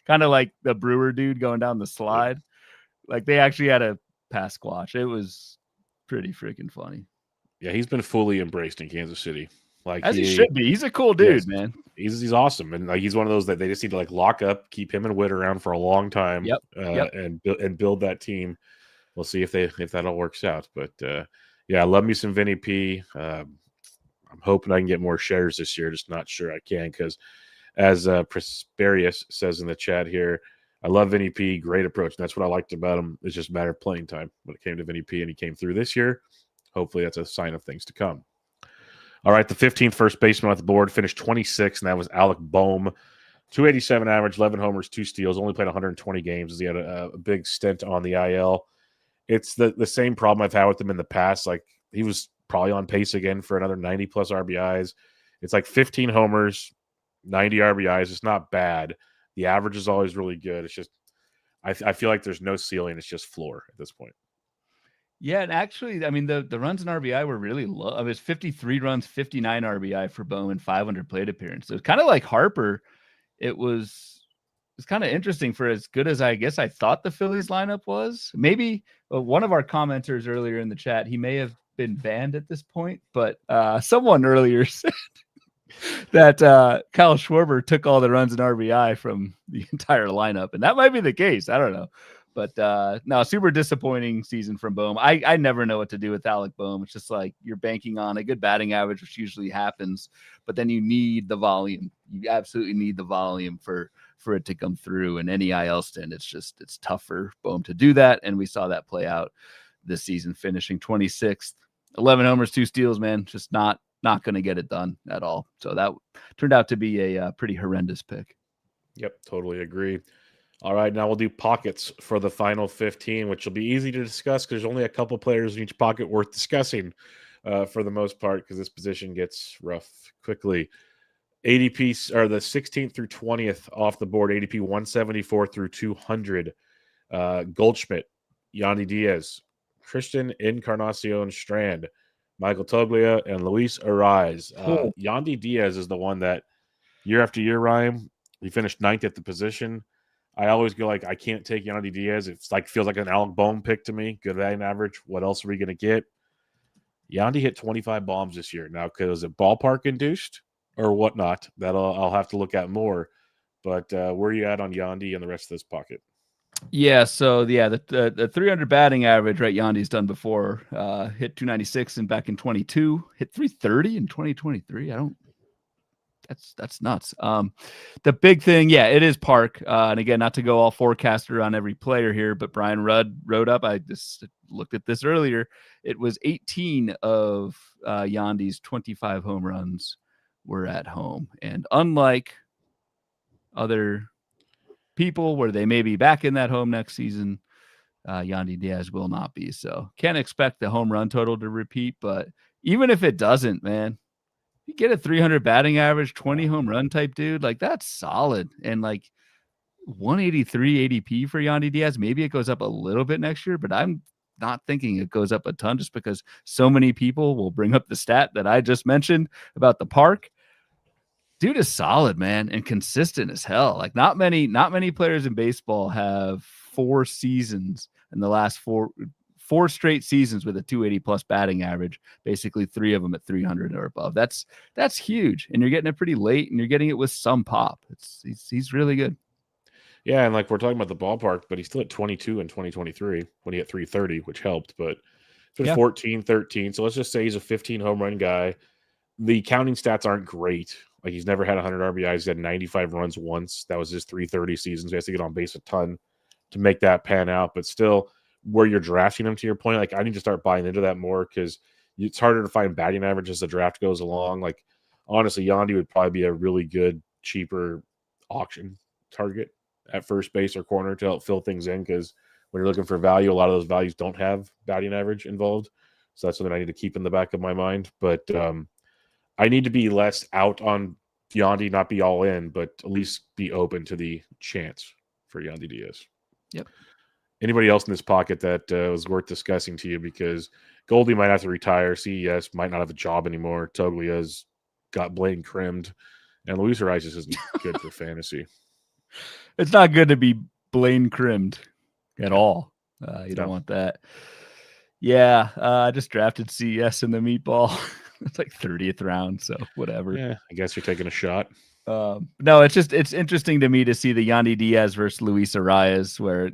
kind of like the Brewer dude going down the slide. Like they actually had a Pasquatch. It was pretty freaking funny. Yeah, he's been fully embraced in Kansas City. Like As he should be. He's a cool dude, man. He's awesome, and like he's one of those that they just need to like lock up, keep him and Witt around for a long time, and build that team. We'll see if that all works out. But yeah, I love me some Vinny P. I'm hoping I can get more shares this year. Just not sure I can because, as Prosperius says in the chat here, I love Vinny P. Great approach. And that's what I liked about him. It's just a matter of playing time when it came to Vinny P. And he came through this year. Hopefully, that's a sign of things to come. All right, the 15th first baseman off the board finished 26th, and that was Alec Boehm. 287 average, 11 homers, 2 steals, only played 120 games as he had a big stint on the IL. It's the same problem I've had with him in the past. Like, he was probably on pace again for another 90-plus RBIs. It's like 15 homers, 90 RBIs. It's not bad. The average is always really good. It's just I feel like there's no ceiling. It's just floor at this point. Yeah, and actually, I mean, the runs in RBI were really low. I mean, it's 53 runs, 59 RBI for Bowman, 500 plate appearances. So it's kind of like Harper. It's kind of interesting for as good as I guess I thought the Phillies lineup was. Maybe one of our commenters earlier in the chat, he may have been banned at this point, but someone earlier said that Kyle Schwarber took all the runs in RBI from the entire lineup, and that might be the case. I don't know. But no, super disappointing season from Boehm. I never know what to do with Alec Boehm. It's just like you're banking on a good batting average, which usually happens, but then you need the volume. You absolutely need the volume for it to come through. And any IL stint, it's tough for Boehm to do that. And we saw that play out this season, finishing 26th, 11 homers, 2 steals, man. Just not going to get it done at all. So that turned out to be a pretty horrendous pick. Yep, totally agree. All right, now we'll do pockets for the final 15, which will be easy to discuss because there's only a couple players in each pocket worth discussing for the most part because this position gets rough quickly. ADP are the 16th through 20th off the board, ADP 174 through 200. Goldschmidt, Yandy Diaz, Christian Encarnacion Strand, Michael Toglia, and Luis Ariz. Yandy Diaz is the one that year after year, Ryan, he finished 9th at the position. I always go like, I can't take Yandy Diaz. It's like feels like an Alec Boehm pick to me. Good batting average. What else are we going to get? Yandy hit 25 bombs this year. Now, was it ballpark induced or whatnot? That I'll have to look at more. But where are you at on Yandy and the rest of this pocket? Yeah, so yeah, the 300 batting average, right? Yandy's done before. Hit 296 and back in 22. Hit 330 in 2023. That's nuts. The big thing, yeah, it is Park. And again, not to go all forecaster on every player here, but Brian Rudd wrote up. I just looked at this earlier. It was 18 of Yandy's 25 home runs were at home, and unlike other people where they may be back in that home next season, Yandy Diaz will not be. So can't expect the home run total to repeat. But even if it doesn't, man, You get a 300 batting average, 20 home run type dude. Like, that's solid. And like 183 ADP for Yandy Diaz. Maybe it goes up a little bit next year, but I'm not thinking it goes up a ton just because so many people will bring up the stat that I just mentioned about the park. Dude is solid, man, and consistent as hell. Like not many players in baseball have 4 seasons in the last four straight seasons with a 280 plus batting average, basically 3 of them at 300 or above. That's huge. And you're getting it pretty late and you're getting it with some pop. He's really good. Yeah, and like we're talking about the ballpark, but he's still at 22 in 2023 when he hit 330, which helped, but it's been 14, 13. So let's just say he's a 15 home run guy. The counting stats aren't great. Like he's never had 100 RBIs. He's had 95 runs once. That was his 330 season. So he has to get on base a ton to make that pan out. But still, where you're drafting him, to your point, like I need to start buying into that more because it's harder to find batting average as the draft goes along. Like honestly, Yandy would probably be a really good, cheaper auction target at first base or corner to help fill things in because when you're looking for value, a lot of those values don't have batting average involved. So that's something I need to keep in the back of my mind. But I need to be less out on Yandy, not be all in, but at least be open to the chance for Yandy Diaz. Yep. Anybody else in this pocket that was worth discussing to you? Because Goldie might have to retire. CES might not have a job anymore. Toglia's got Blaine crimmed. And Luis Arias isn't good for fantasy. It's not good to be Blaine crimmed at all. You don't want that. Yeah, I just drafted CES in the meatball. It's like 30th round, so whatever. Yeah, I guess you're taking a shot. No, it's interesting to me to see the Yandy Diaz versus Luis Arias, where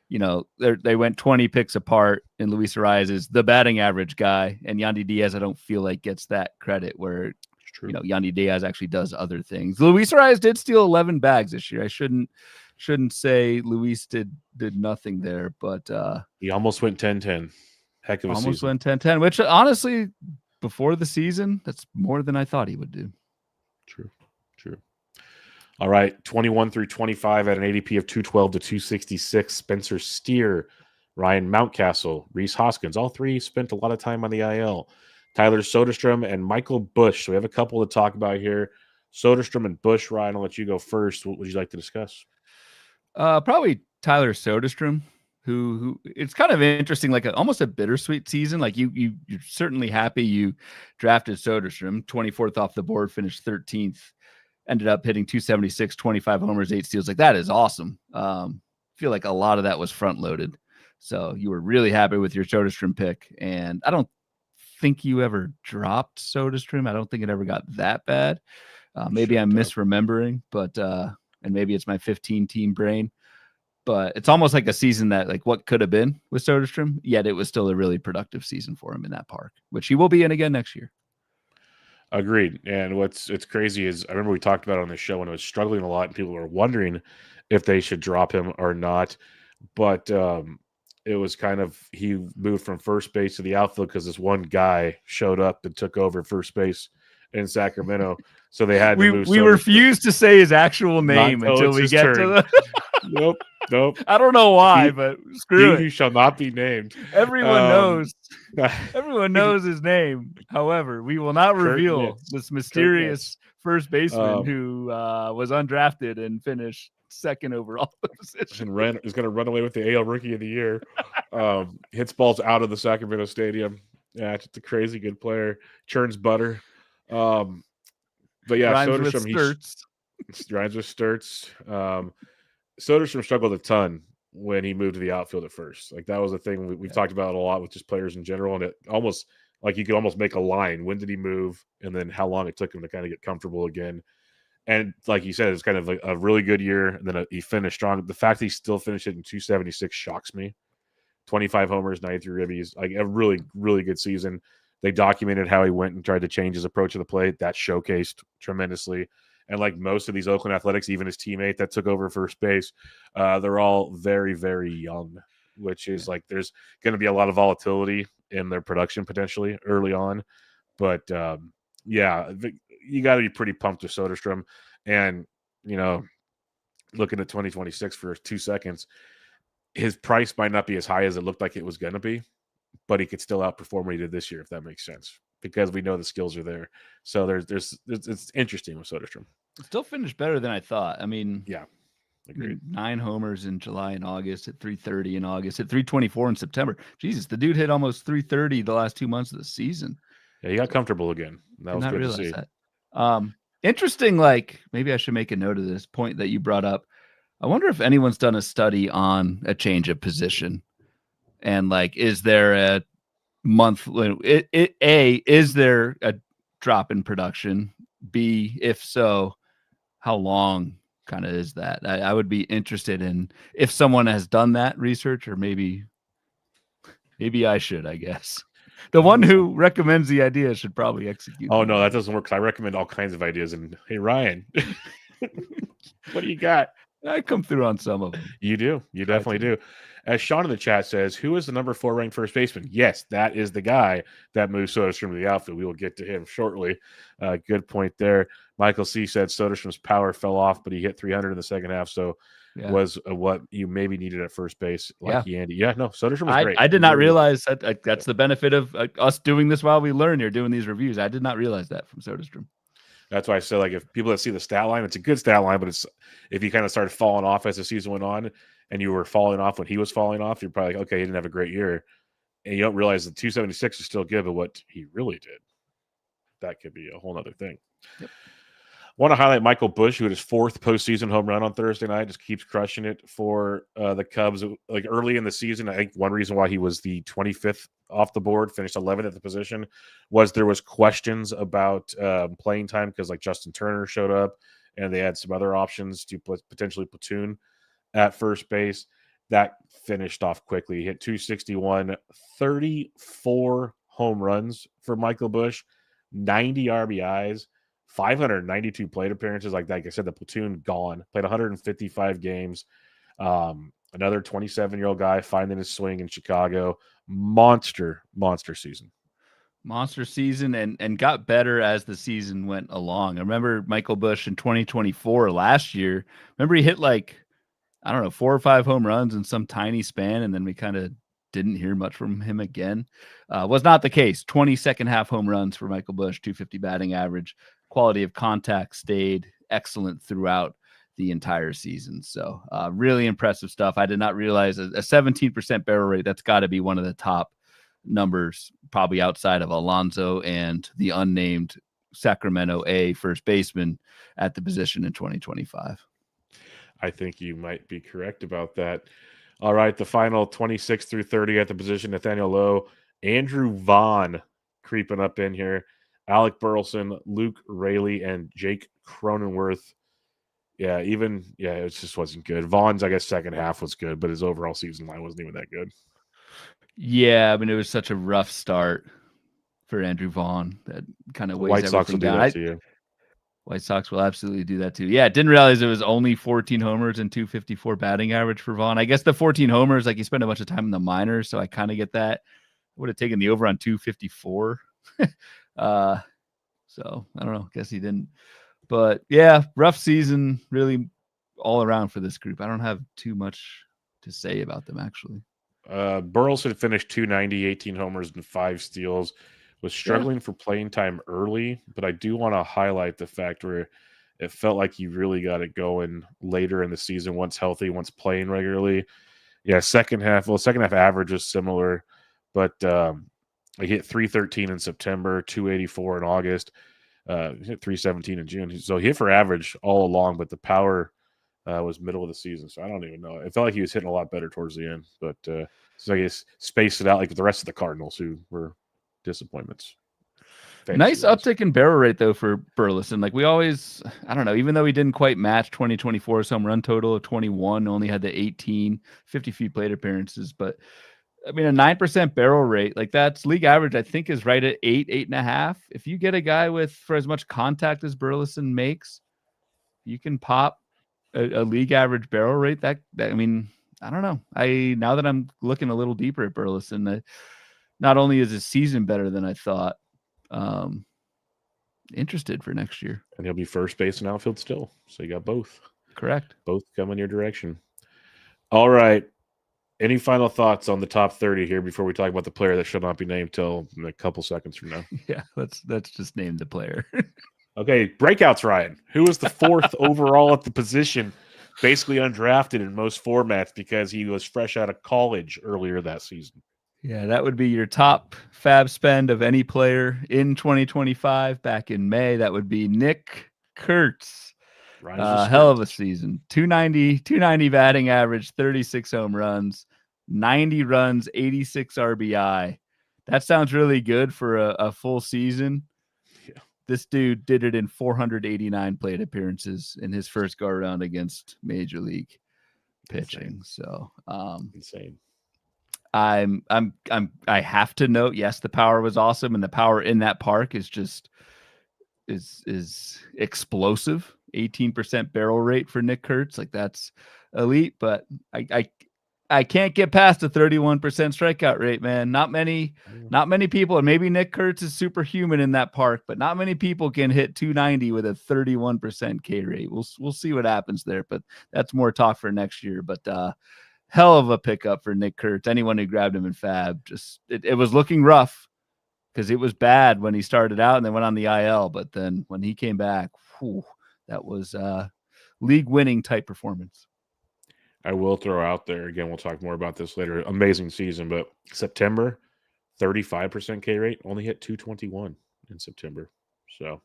they went 20 picks apart, and Luis Arias is the batting average guy, and Yandy Diaz I don't feel like gets that credit where Yandy Diaz actually does other things. Luis Arias did steal 11 bags this year. I shouldn't say Luis did nothing there, but he almost went 10-10. Heck of a season. Almost went 10-10, which honestly, before the season, that's more than I thought he would do. True. All right, 21 through 25 at an ADP of 212 to 266. Spencer Steer, Ryan Mountcastle, Reese Hoskins. All three spent a lot of time on the IL. Tyler Soderstrom and Michael Busch. So we have a couple to talk about here. Soderstrom and Busch. Ryan, I'll let you go first. What would you like to discuss? Probably Tyler Soderstrom, who it's kind of interesting, like almost a bittersweet season. Like you're certainly happy you drafted Soderstrom, 24th off the board, finished 13th, ended up hitting 276, 25 homers, 8 steals. Like that is awesome. Feel like a lot of that was front loaded. So you were really happy with your Soderstrom pick. And I don't think you ever dropped Soderstrom. I don't think it ever got that bad. Maybe I'm misremembering, but and maybe it's my 15 team brain. But it's almost like a season that like what could have been with Soderstrom, yet it was still a really productive season for him in that park, which he will be in again next year. Agreed. And it's crazy is I remember we talked about it on the show when it was struggling a lot and people were wondering if they should drop him or not. But it was kind of he moved from first base to the outfield because this one guy showed up and took over first base in Sacramento. So they had to move. We refuse to say his actual name until we get to the Nope. I don't know why, but screw it. He shall not be named. Everyone knows. Everyone knows his name. However, we will not reveal this mysterious first baseman who was undrafted and finished second overall position. And is going to run away with the AL Rookie of the Year. Hits balls out of the Sacramento Stadium. Yeah, just a crazy good player. Churns butter. But yeah, Soderstrom, rhymes with Sturts. Soderstrom struggled a ton when he moved to the outfield at first. Like that was a thing we've talked about a lot with just players in general. And it almost like you could almost make a line. When did he move? And then how long it took him to kind of get comfortable again. And like you said, it's kind of a really good year. And then he finished strong. The fact that he still finished it in 276 shocks me. 25 homers, 93 ribbies, like a really, really good season. They documented how he went and tried to change his approach to the plate. That showcased tremendously. And like most of these Oakland Athletics, even his teammate that took over first base, they're all very, very young, which is like there's going to be a lot of volatility in their production potentially early on. But yeah, you got to be pretty pumped with Soderstrom. And, looking at 2026 for 2 seconds, his price might not be as high as it looked like it was going to be, but he could still outperform what he did this year, if that makes sense. because we know the skills are there. So there's it's interesting with Soderstrom. Still finished better than I thought. I mean, Yeah, agreed. 9 homers in July and August, at 330 in August, at 324 in September. Jesus, the dude hit almost 330 the last 2 months of the season. Yeah, he got comfortable again. That was good to see. That. Interesting. Like, maybe I should make a note of this point that you brought up. I wonder if anyone's done a study on a change of position, and like, is there a month? Is there a drop in production? B, if so, how long kind of is that? I would be interested in if someone has done that research, or maybe I should, I guess. The one who recommends the idea should probably execute. Oh, no, that doesn't work. I recommend all kinds of ideas. And hey, Ryan, what do you got? I come through on some of them. You do. You definitely do. As Sean in the chat says, who is the number 4 ranked first baseman? Yes, that is the guy that moves Soderstrom to the outfield. We will get to him shortly. Good point there. Michael C. said Soderstrom's power fell off, but he hit 300 in the second half. So was what you maybe needed at first base, like Andy. Yeah, no, Soderstrom was great. I did not realize that. That's the benefit of us doing this while we learn. You're doing these reviews. I did not realize that from Soderstrom. That's why I said, like, if people that see the stat line, it's a good stat line, but it's if you kind of started falling off as the season went on and you were falling off when he was falling off, you're probably like, okay, he didn't have a great year. And you don't realize that 276 is still good, but what he really did, that could be a whole other thing. Yep. Want to highlight Michael Busch, who had his 4th postseason home run on Thursday night, just keeps crushing it for the Cubs. Like early in the season, I think one reason why he was the 25th off the board, finished 11th at the position, was there was questions about playing time because like Justin Turner showed up and they had some other options to potentially platoon at first base. That finished off quickly. He hit 261, 34 home runs for Michael Busch, 90 RBIs. 592 plate appearances. Like I said, the platoon gone. Played 155 games. Another 27-year-old guy finding his swing in Chicago. Monster season. Monster season, and got better as the season went along. I remember Michael Busch in 2024 last year. Remember he hit like, I don't know, 4 or 5 home runs in some tiny span, and then we kind of didn't hear much from him again. Was not the case. 20 second half home runs for Michael Busch, 250 batting average. Quality of contact stayed excellent throughout the entire season. So really impressive stuff. I did not realize a 17% barrel rate. That's got to be one of the top numbers, probably outside of Alonso and the unnamed Sacramento A first baseman at the position in 2025. I think you might be correct about that. All right, the final 26 through 30 at the position, Nathaniel Lowe, Andrew Vaughn creeping up in here, Alec Burleson, Luke Raley, and Jake Cronenworth. It just wasn't good. Vaughn's, I guess, second half was good, but his overall season line wasn't even that good. Yeah, I mean, it was such a rough start for Andrew Vaughn. That kind of weighs White Sox will do down. that to you. White Sox will absolutely do that too. Yeah, didn't realize it was only 14 homers and 254 batting average for Vaughn. I guess the 14 homers, like, he spent a bunch of time in the minors, so I kind of get that. I would have taken the over on 254. So I don't know. Guess he didn't. But yeah, rough season really all around for this group. I don't have too much to say about them, actually. Burleson finished 290, 18 homers and 5 steals. Was struggling for playing time early, but I do want to highlight the fact where it felt like he really got it going later in the season, once healthy, once playing regularly. Yeah, second half average was similar, but he hit 313 in September, 284 in August, hit 317 in June. So he hit for average all along, but the power was middle of the season. So I don't even know. It felt like he was hitting a lot better towards the end, but so I guess spaced it out like the rest of the Cardinals, who were disappointments. Nice uptick in barrel rate though for Burleson. Like, we always, I don't know, even though he didn't quite match 2024's home run total of 21, only had the 18 50 feet plate appearances, but I mean, a 9% barrel rate, like, that's league average, I think, is right at 8.5. If you get a guy with for as much contact as Burleson makes, you can pop a league average barrel rate. That I mean, I don't know. Now that I'm looking a little deeper at Burleson, not only is his season better than I thought, interested for next year. And he'll be first base and outfield still. So you got both. Correct. Both coming your direction. All right. Any final thoughts on the top 30 here before we talk about the player that should not be named till a couple seconds from now? Yeah, let's just name the player. Okay, breakouts, Ryan. Who was the 4th overall at the position, basically undrafted in most formats because he was fresh out of college earlier that season? Yeah, that would be your top fab spend of any player in 2025 back in May. That would be Nick Kurtz. Ryan's just Hell of script. a season. 290 batting average, 36 home runs, 90 runs, 86 RBI. That sounds really good for a full season. Yeah. This dude did it in 489 plate appearances in his first go around against Major League pitching. So Insane. I have to note, yes, the power was awesome, and the power in that park is just is explosive. 18% barrel rate for Nick Kurtz, like that's elite. But I can't get past a 31% strikeout rate, man. Not many people, and maybe Nick Kurtz is superhuman in that park, but not many people can hit 290 with a 31% K rate. We'll see what happens there, but that's more talk for next year. But hell of a pickup for Nick Kurtz. Anyone who grabbed him in Fab, just it was looking rough because it was bad when he started out and then went on the IL. But then when he came back, that was league winning type performance. I will throw out there again. We'll talk more about this later. Amazing season, but September, 35% K rate, only hit 221 in September. So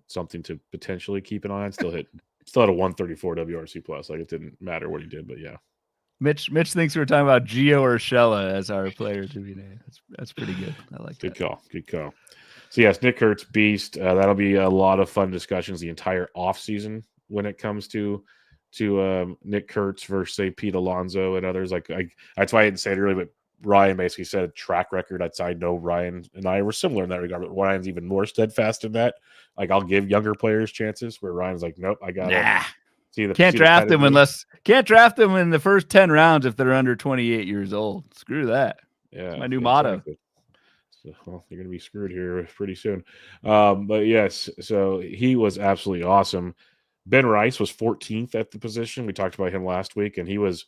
something to potentially keep an eye on. Still had a 134 WRC plus. Like it didn't matter what he did, but yeah. Mitch thinks we were talking about Gio Urshela as our player to be named. That's pretty good. I like Good that. Good call. So yes, Nick Kurtz, beast. That'll be a lot of fun discussions the entire offseason when it comes to Nick Kurtz versus say Pete Alonso and others. Like that's why I didn't say it earlier, but Ryan basically said a track record. I know Ryan and I were similar in that regard, but Ryan's even more steadfast in that. Like I'll give younger players chances where Ryan's like, nope, I gotta can't draft them in the first 10 rounds if they're under 28 years old. Screw that. Yeah, that's my new motto. So you're gonna be screwed here pretty soon. But yes, so he was absolutely awesome. Ben Rice was 14th at the position. We talked about him last week, and he was.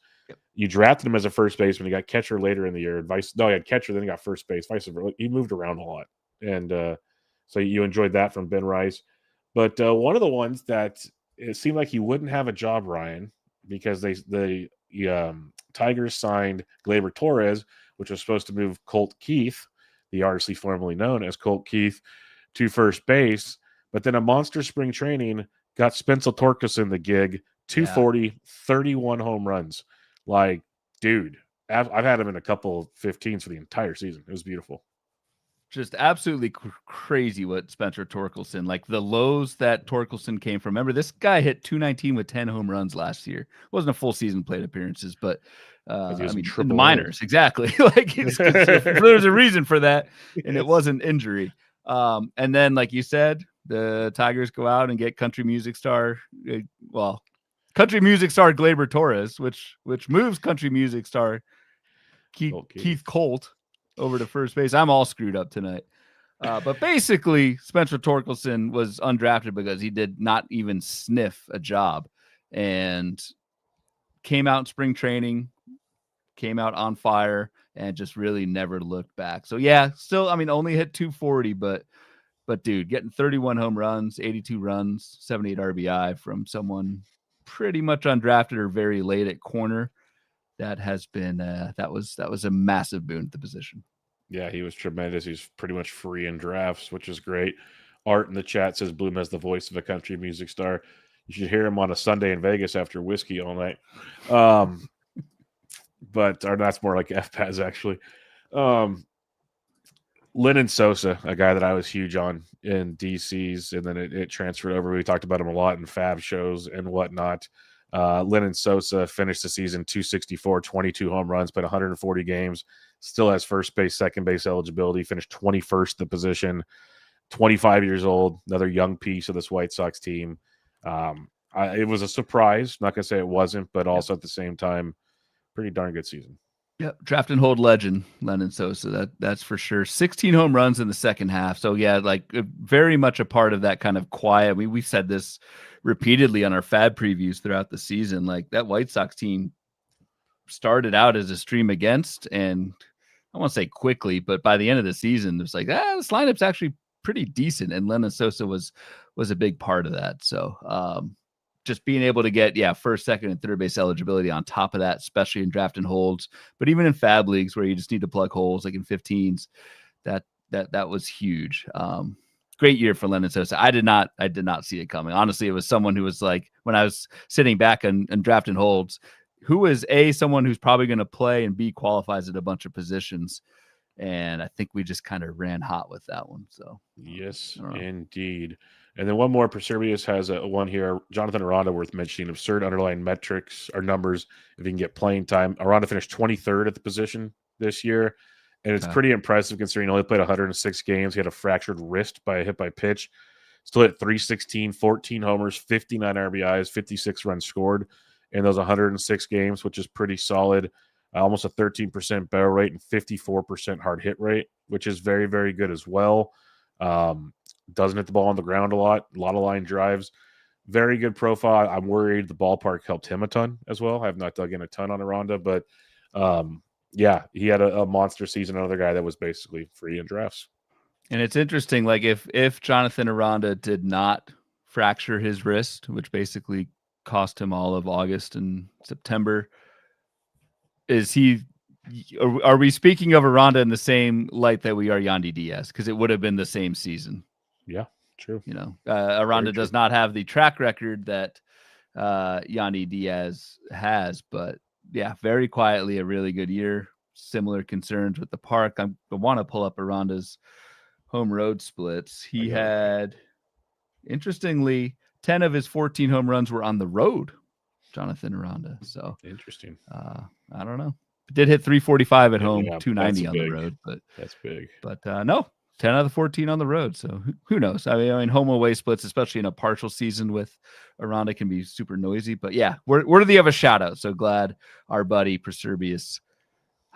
You drafted him as a first baseman. He got catcher later in the year. He had catcher, then he got first base. Vice versa. He moved around a lot, and so you enjoyed that from Ben Rice. But one of the ones that it seemed like he wouldn't have a job, Ryan, because the Tigers signed Gleyber Torres, which was supposed to move Colt Keith, the artistly formerly known as Colt Keith, to first base. But then a monster spring training got Spencer Torkelson the gig, 240, 31 home runs. Like, dude, I've had him in a couple of 15s for the entire season. It was beautiful. Just absolutely crazy what Spencer Torkelson, like the lows that Torkelson came from. Remember, this guy hit 219 with 10 home runs last year. It wasn't a full season plate appearances, but in the minors, exactly. Like there's a reason for that, and it wasn't injury. And then, like you said, the Tigers go out and get country music star Gleyber Torres, which moves country music star Keith Colt over to first base. I'm all screwed up tonight. But basically, Spencer Torkelson was undrafted because he did not even sniff a job and came out in spring training, came out on fire, and just really never looked back. So, yeah, still, only hit 240, but dude, getting 31 home runs, 82 runs, 78 RBI from someone pretty much undrafted or very late at corner. That has been that was a massive boon at the position. Yeah, he was tremendous. He's pretty much free in drafts, which is great. Art in the chat says Bloom has the voice of a country music star. You should hear him on a Sunday in Vegas after whiskey all night. But that's more like FPAS actually. Lennon Sosa, a guy that I was huge on in DCs, and then it transferred over. We talked about him a lot in Fab shows and whatnot. Lennon Sosa finished the season 264, 22 home runs, played 140 games, still has first base, second base eligibility, finished 21st the position, 25 years old, another young piece of this White Sox team. It was a surprise. Not going to say it wasn't, but also at the same time, pretty darn good season. Yep, draft and hold legend, Lennon Sosa. That's for sure. 16 home runs in the second half. So yeah, like very much a part of that kind of quiet. We've said this repeatedly on our Fab previews throughout the season. Like that White Sox team started out as a stream against, and I won't say quickly, but by the end of the season, it was like, this lineup's actually pretty decent, and Lennon Sosa was a big part of that. So just being able to get first, second, and third base eligibility on top of that, especially in draft and holds, but even in fab leagues where you just need to plug holes like in 15s, that was huge. Great year for Lennon Sosa. I did not see it coming. Honestly, it was someone who was like, when I was sitting back and draft and holds, who is someone who's probably going to play, and B, qualifies at a bunch of positions. And I think we just kind of ran hot with that one. So yes, indeed. And then one more. Preservius has a one here. Jonathan Aranda, worth mentioning. Absurd underlying metrics or numbers if he can get playing time. Aranda finished 23rd at the position this year, and it's pretty impressive considering he only played 106 games. He had a fractured wrist by a hit by pitch. Still hit 316, 14 homers, 59 RBIs, 56 runs scored in those 106 games, which is pretty solid. Almost a 13% barrel rate and 54% hard hit rate, which is very, very good as well. Doesn't hit the ball on the ground a lot of line drives. Very good profile. I'm worried the ballpark helped him a ton as well. I have not dug in a ton on Aranda, but he had a monster season. Another guy that was basically free in drafts. And it's interesting, like if Jonathan Aranda did not fracture his wrist, which basically cost him all of August and September, are we speaking of Aranda in the same light that we are Yandy Diaz? Because it would have been the same season. Yeah, true. Aranda does not have the track record that Yandy Diaz has, but very quietly a really good year. Similar concerns with the park. I want to pull up Aranda's home road splits. He had, interestingly, 10 of his 14 home runs were on the road, Jonathan Aranda. So interesting. I don't know. Did hit 345 at home, 290 on the road, but that's big. But no, 10 out of the 14 on the road. So who knows? I mean, home away splits, especially in a partial season with Aranda, can be super noisy. But we're worthy of a shout out. So glad our buddy Preservius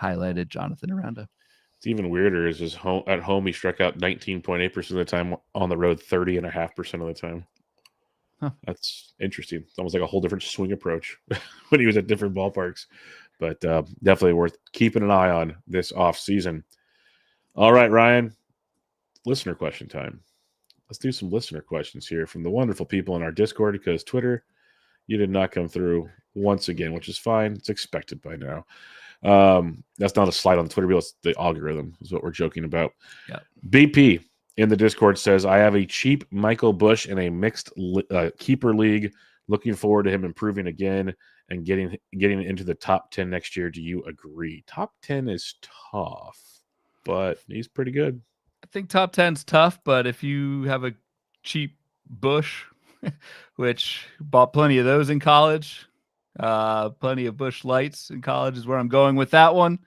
highlighted Jonathan Aranda. It's even weirder is at home he struck out 19.8% of the time, on the road 30.5% of the time. Huh. That's interesting. It's almost like a whole different swing approach when he was at different ballparks. But definitely worth keeping an eye on this off season. All right, Ryan, listener question time. Let's do some listener questions here from the wonderful people in our Discord, because Twitter, you did not come through once again, which is fine. It's expected by now. That's not a slide on the Twitter wheel. It's the algorithm is what we're joking about. Yeah. BP in the Discord says, I have a cheap Michael Busch in a mixed keeper league. Looking forward to him improving again and getting into the top 10 next year. Do you agree? Top 10 is tough, but he's pretty good. I think top 10's tough, but if you have a cheap Busch, which bought plenty of those in college, plenty of Busch Lights in college is where I'm going with that one.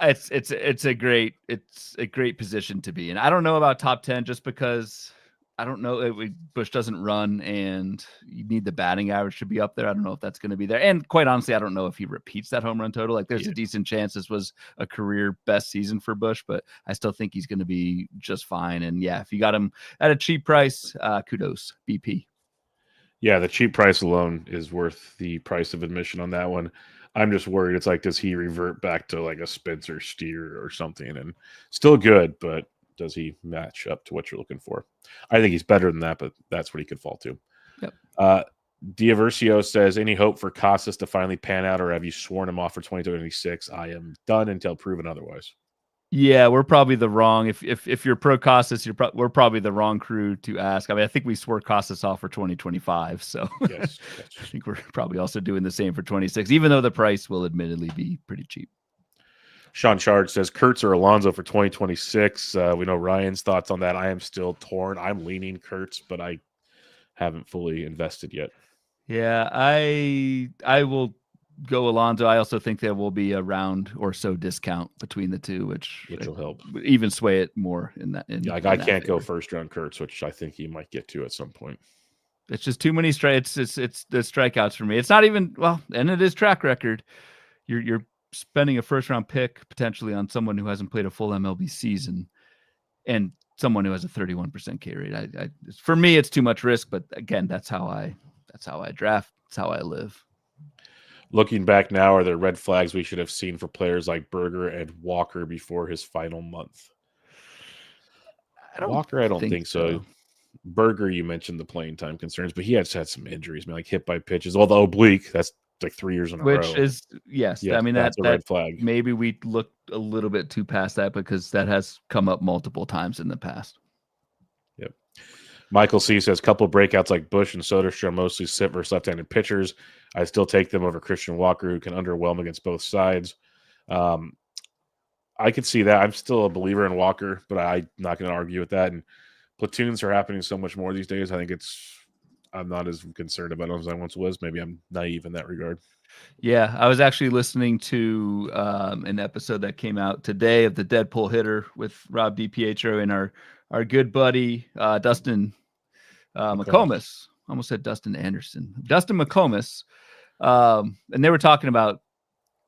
It's a great position to be in. I don't know about top 10 just because I don't know. Busch doesn't run, and you need the batting average to be up there. I don't know if that's going to be there. And quite honestly, I don't know if he repeats that home run total. Like, there's a decent chance this was a career best season for Busch, but I still think he's going to be just fine. And if you got him at a cheap price, kudos, BP. Yeah, the cheap price alone is worth the price of admission on that one. I'm just worried. It's like, does he revert back to like a Spencer Steer or something? And still good, but does he match up to what you're looking for? I think he's better than that, but that's what he could fall to. Yep. Diaversio says, any hope for Casas to finally pan out, or have you sworn him off for 2026? I am done until proven otherwise. Yeah, we're probably the wrong. If you're pro Casas, we're probably the wrong crew to ask. I mean, I think we swore Casas off for 2025, so yes. I think we're probably also doing the same for 26, even though the price will admittedly be pretty cheap. Sean Charge says Kurtz or Alonso for 2026. We know Ryan's thoughts on that. I am still torn. I'm leaning Kurtz, but I haven't fully invested yet. Yeah, I will go Alonso. I also think there will be a round or so discount between the two, which will help even sway it more in that. I can't go first round Kurtz, which I think he might get to at some point. It's just too many strikes. It's the strikeouts for me. It's not even and it is track record. You're spending a first round pick potentially on someone who hasn't played a full MLB season, and someone who has a 31% K rate. For me, it's too much risk. But again, that's how I draft. That's how I live. Looking back now, are there red flags we should have seen for players like Berger and Walker before his final month? Walker, I don't think so. Berger, you mentioned the playing time concerns, but he has had some injuries, man, like hit by pitches. Well, the oblique, that's like 3 years in a Which row. is, yes, I Yes, mean, that's a red flag. maybe we looked a little bit too past that because that has come up multiple times in the past. Yep. Michael C says couple breakouts like Bush and Soderstrom mostly sit versus left-handed pitchers. I still take them over Christian Walker, who can underwhelm against both sides. I could see that. I'm still a believer in Walker, but I'm not going to argue with that. And platoons are happening so much more these days. I think I'm not as concerned about them as I once was. Maybe I'm naive in that regard. Yeah, I was actually listening to an episode that came out today of the Deadpool Hitter with Rob DiPietro and our good buddy Dustin McComas. Almost said Dustin Anderson. Dustin McComas. And they were talking about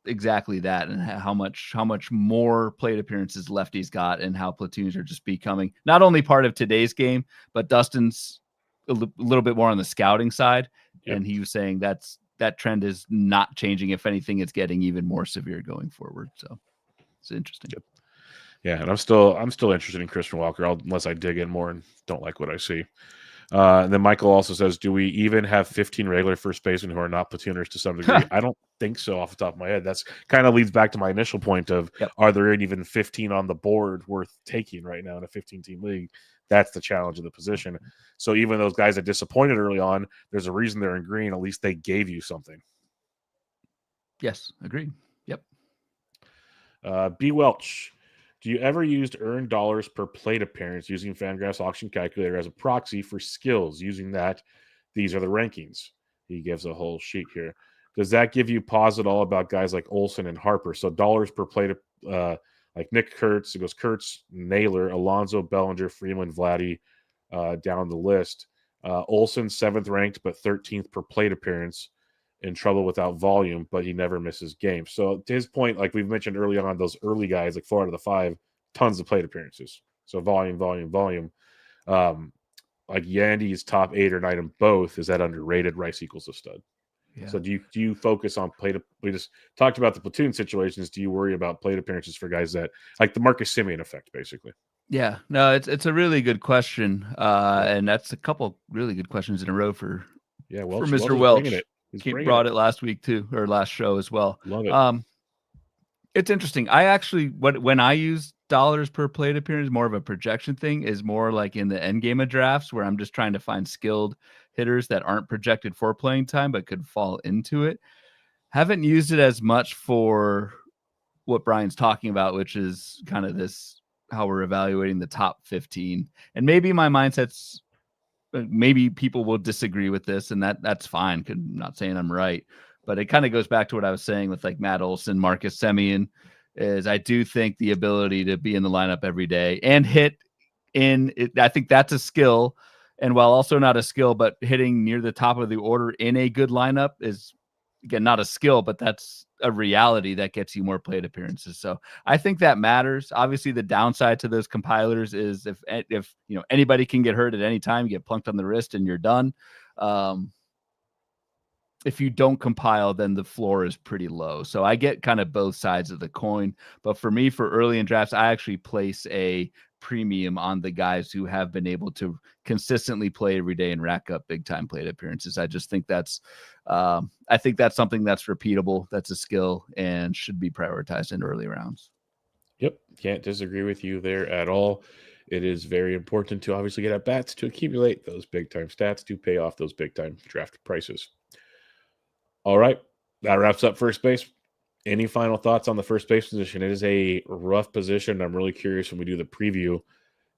exactly that and how much more plate appearances lefties got and how platoons are just becoming not only part of today's game, but Dustin's a little bit more on the scouting side. Yep. And he was saying that trend is not changing. If anything, it's getting even more severe going forward. So it's interesting. Yep. Yeah, and I'm still interested in Christian Walker, unless I dig in more and don't like what I see. And then Michael also says, do we even have 15 regular first basemen who are not platooners to some degree? I don't think so off the top of my head. That's kind of leads back to my initial point of, are there even 15 on the board worth taking right now in a 15-team league? That's the challenge of the position. So even those guys that disappointed early on, there's a reason they're in green. At least they gave you something. Yes, agreed. Yep. B. Welch. Do you ever use earned dollars per plate appearance using Fangraph's auction calculator as a proxy for skills? Using that, these are the rankings. He gives a whole sheet here. Does that give you pause at all about guys like Olsen and Harper? So dollars per plate, like Nick Kurtz, it goes Kurtz, Naylor, Alonso, Bellinger, Freeman, Vladdy, down the list. Olsen, 7th ranked, but 13th per plate appearance. In trouble without volume, but he never misses games. So to his point, like we've mentioned early on, those early guys, like 4 out of the 5, tons of plate appearances. So volume. Like Yandy's top 8 or 9 in both, is that underrated? Rice equals a stud. Yeah. So do you focus on plate? We just talked about the platoon situations. Do you worry about plate appearances for guys that like the Marcus Semien effect, basically? Yeah, no, it's a really good question, and that's a couple really good questions in a row for Mr. Welch. He brought it last week too, or last show as well. Love it. It's interesting. I actually, when I use dollars per plate appearance, more of a projection thing, is more like in the end game of drafts where I'm just trying to find skilled hitters that aren't projected for playing time but could fall into it. Haven't used it as much for what Brian's talking about, which is kind of this how we're evaluating the top 15. And maybe my mindset's, maybe people will disagree with this, and that's fine. I'm not saying I'm right, but it kind of goes back to what I was saying with like Matt Olson, Marcus Semien, is I do think the ability to be in the lineup every day and hit in it, I think that's a skill. And while also not a skill, but hitting near the top of the order in a good lineup is, again, not a skill, but that's a reality that gets you more plate appearances. So I think that matters. Obviously, the downside to those compilers is if anybody can get hurt at any time, you get plunked on the wrist and you're done. If you don't compile, then the floor is pretty low. So I get kind of both sides of the coin. But for me, for early in drafts, I actually place a premium on the guys who have been able to consistently play every day and rack up big time plate appearances. I just think that's something that's repeatable. That's a skill and should be prioritized in early rounds. Yep. Can't disagree with you there at all. It is very important to obviously get at bats to accumulate those big time stats to pay off those big time draft prices. All right. That wraps up first base. Any final thoughts on the first base position? It is a rough position. I'm really curious when we do the preview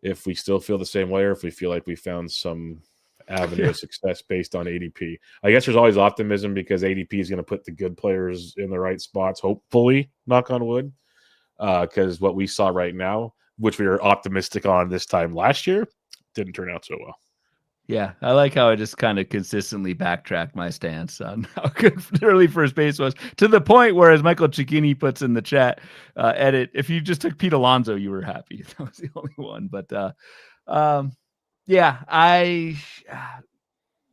if we still feel the same way or if we feel like we found some avenue of success based on ADP. I guess there's always optimism because ADP is going to put the good players in the right spots, hopefully, knock on wood, because what we saw right now, which we were optimistic on this time last year, didn't turn out so well. Yeah, I like how I just kind of consistently backtrack my stance on how good early first base was, to the point where, as Michael Cicchini puts in the chat, edit, if you just took Pete Alonso, you were happy. That was the only one. But yeah,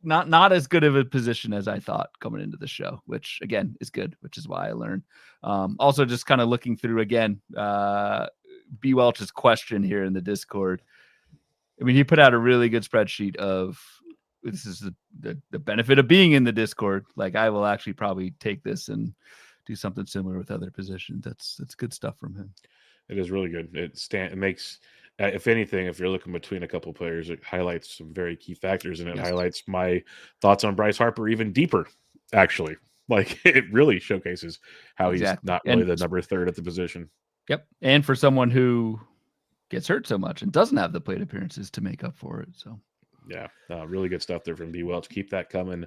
not as good of a position as I thought coming into the show, which again is good, which is why I learned. Also, just kind of looking through again, B. Welch's question here in the Discord. I mean, he put out a really good spreadsheet of this is the benefit of being in the Discord. Like, I will actually probably take this and do something similar with other positions. That's good stuff from him. It is really good. It makes, if anything, if you're looking between a couple players, it highlights some very key factors, and it highlights my thoughts on Bryce Harper even deeper, actually. Like, it really showcases how he's not really the number 3rd at the position. Yep. And for someone who gets hurt so much and doesn't have the plate appearances to make up for it. So, yeah, really good stuff there from B. Welch. Keep that coming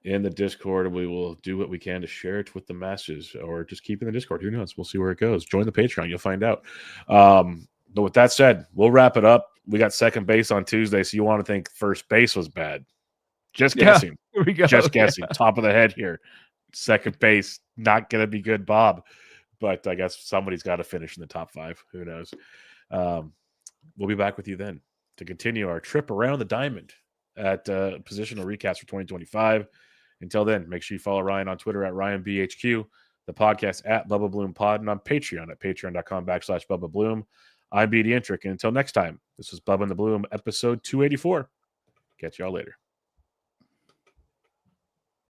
in the Discord. We will do what we can to share it with the masses, or just keep in the Discord. Who knows? We'll see where it goes. Join the Patreon. You'll find out. But with that said, we'll wrap it up. We got second base on Tuesday, so you want to think first base was bad. Just guessing. Here we go. Just guessing. Top of the head here. Second base, not going to be good, Bob. But I guess somebody's got to finish in the top 5. Who knows? We'll be back with you then to continue our trip around the diamond at positional recaps for 2025. Until then, make sure you follow Ryan on Twitter at RyanBHQ, the podcast at Bubba Bloom Pod, and on Patreon at patreon.com/Bubba Bloom. I'm BD Intric, and until next time, this is Bubba and the Bloom, episode 284. Catch y'all later.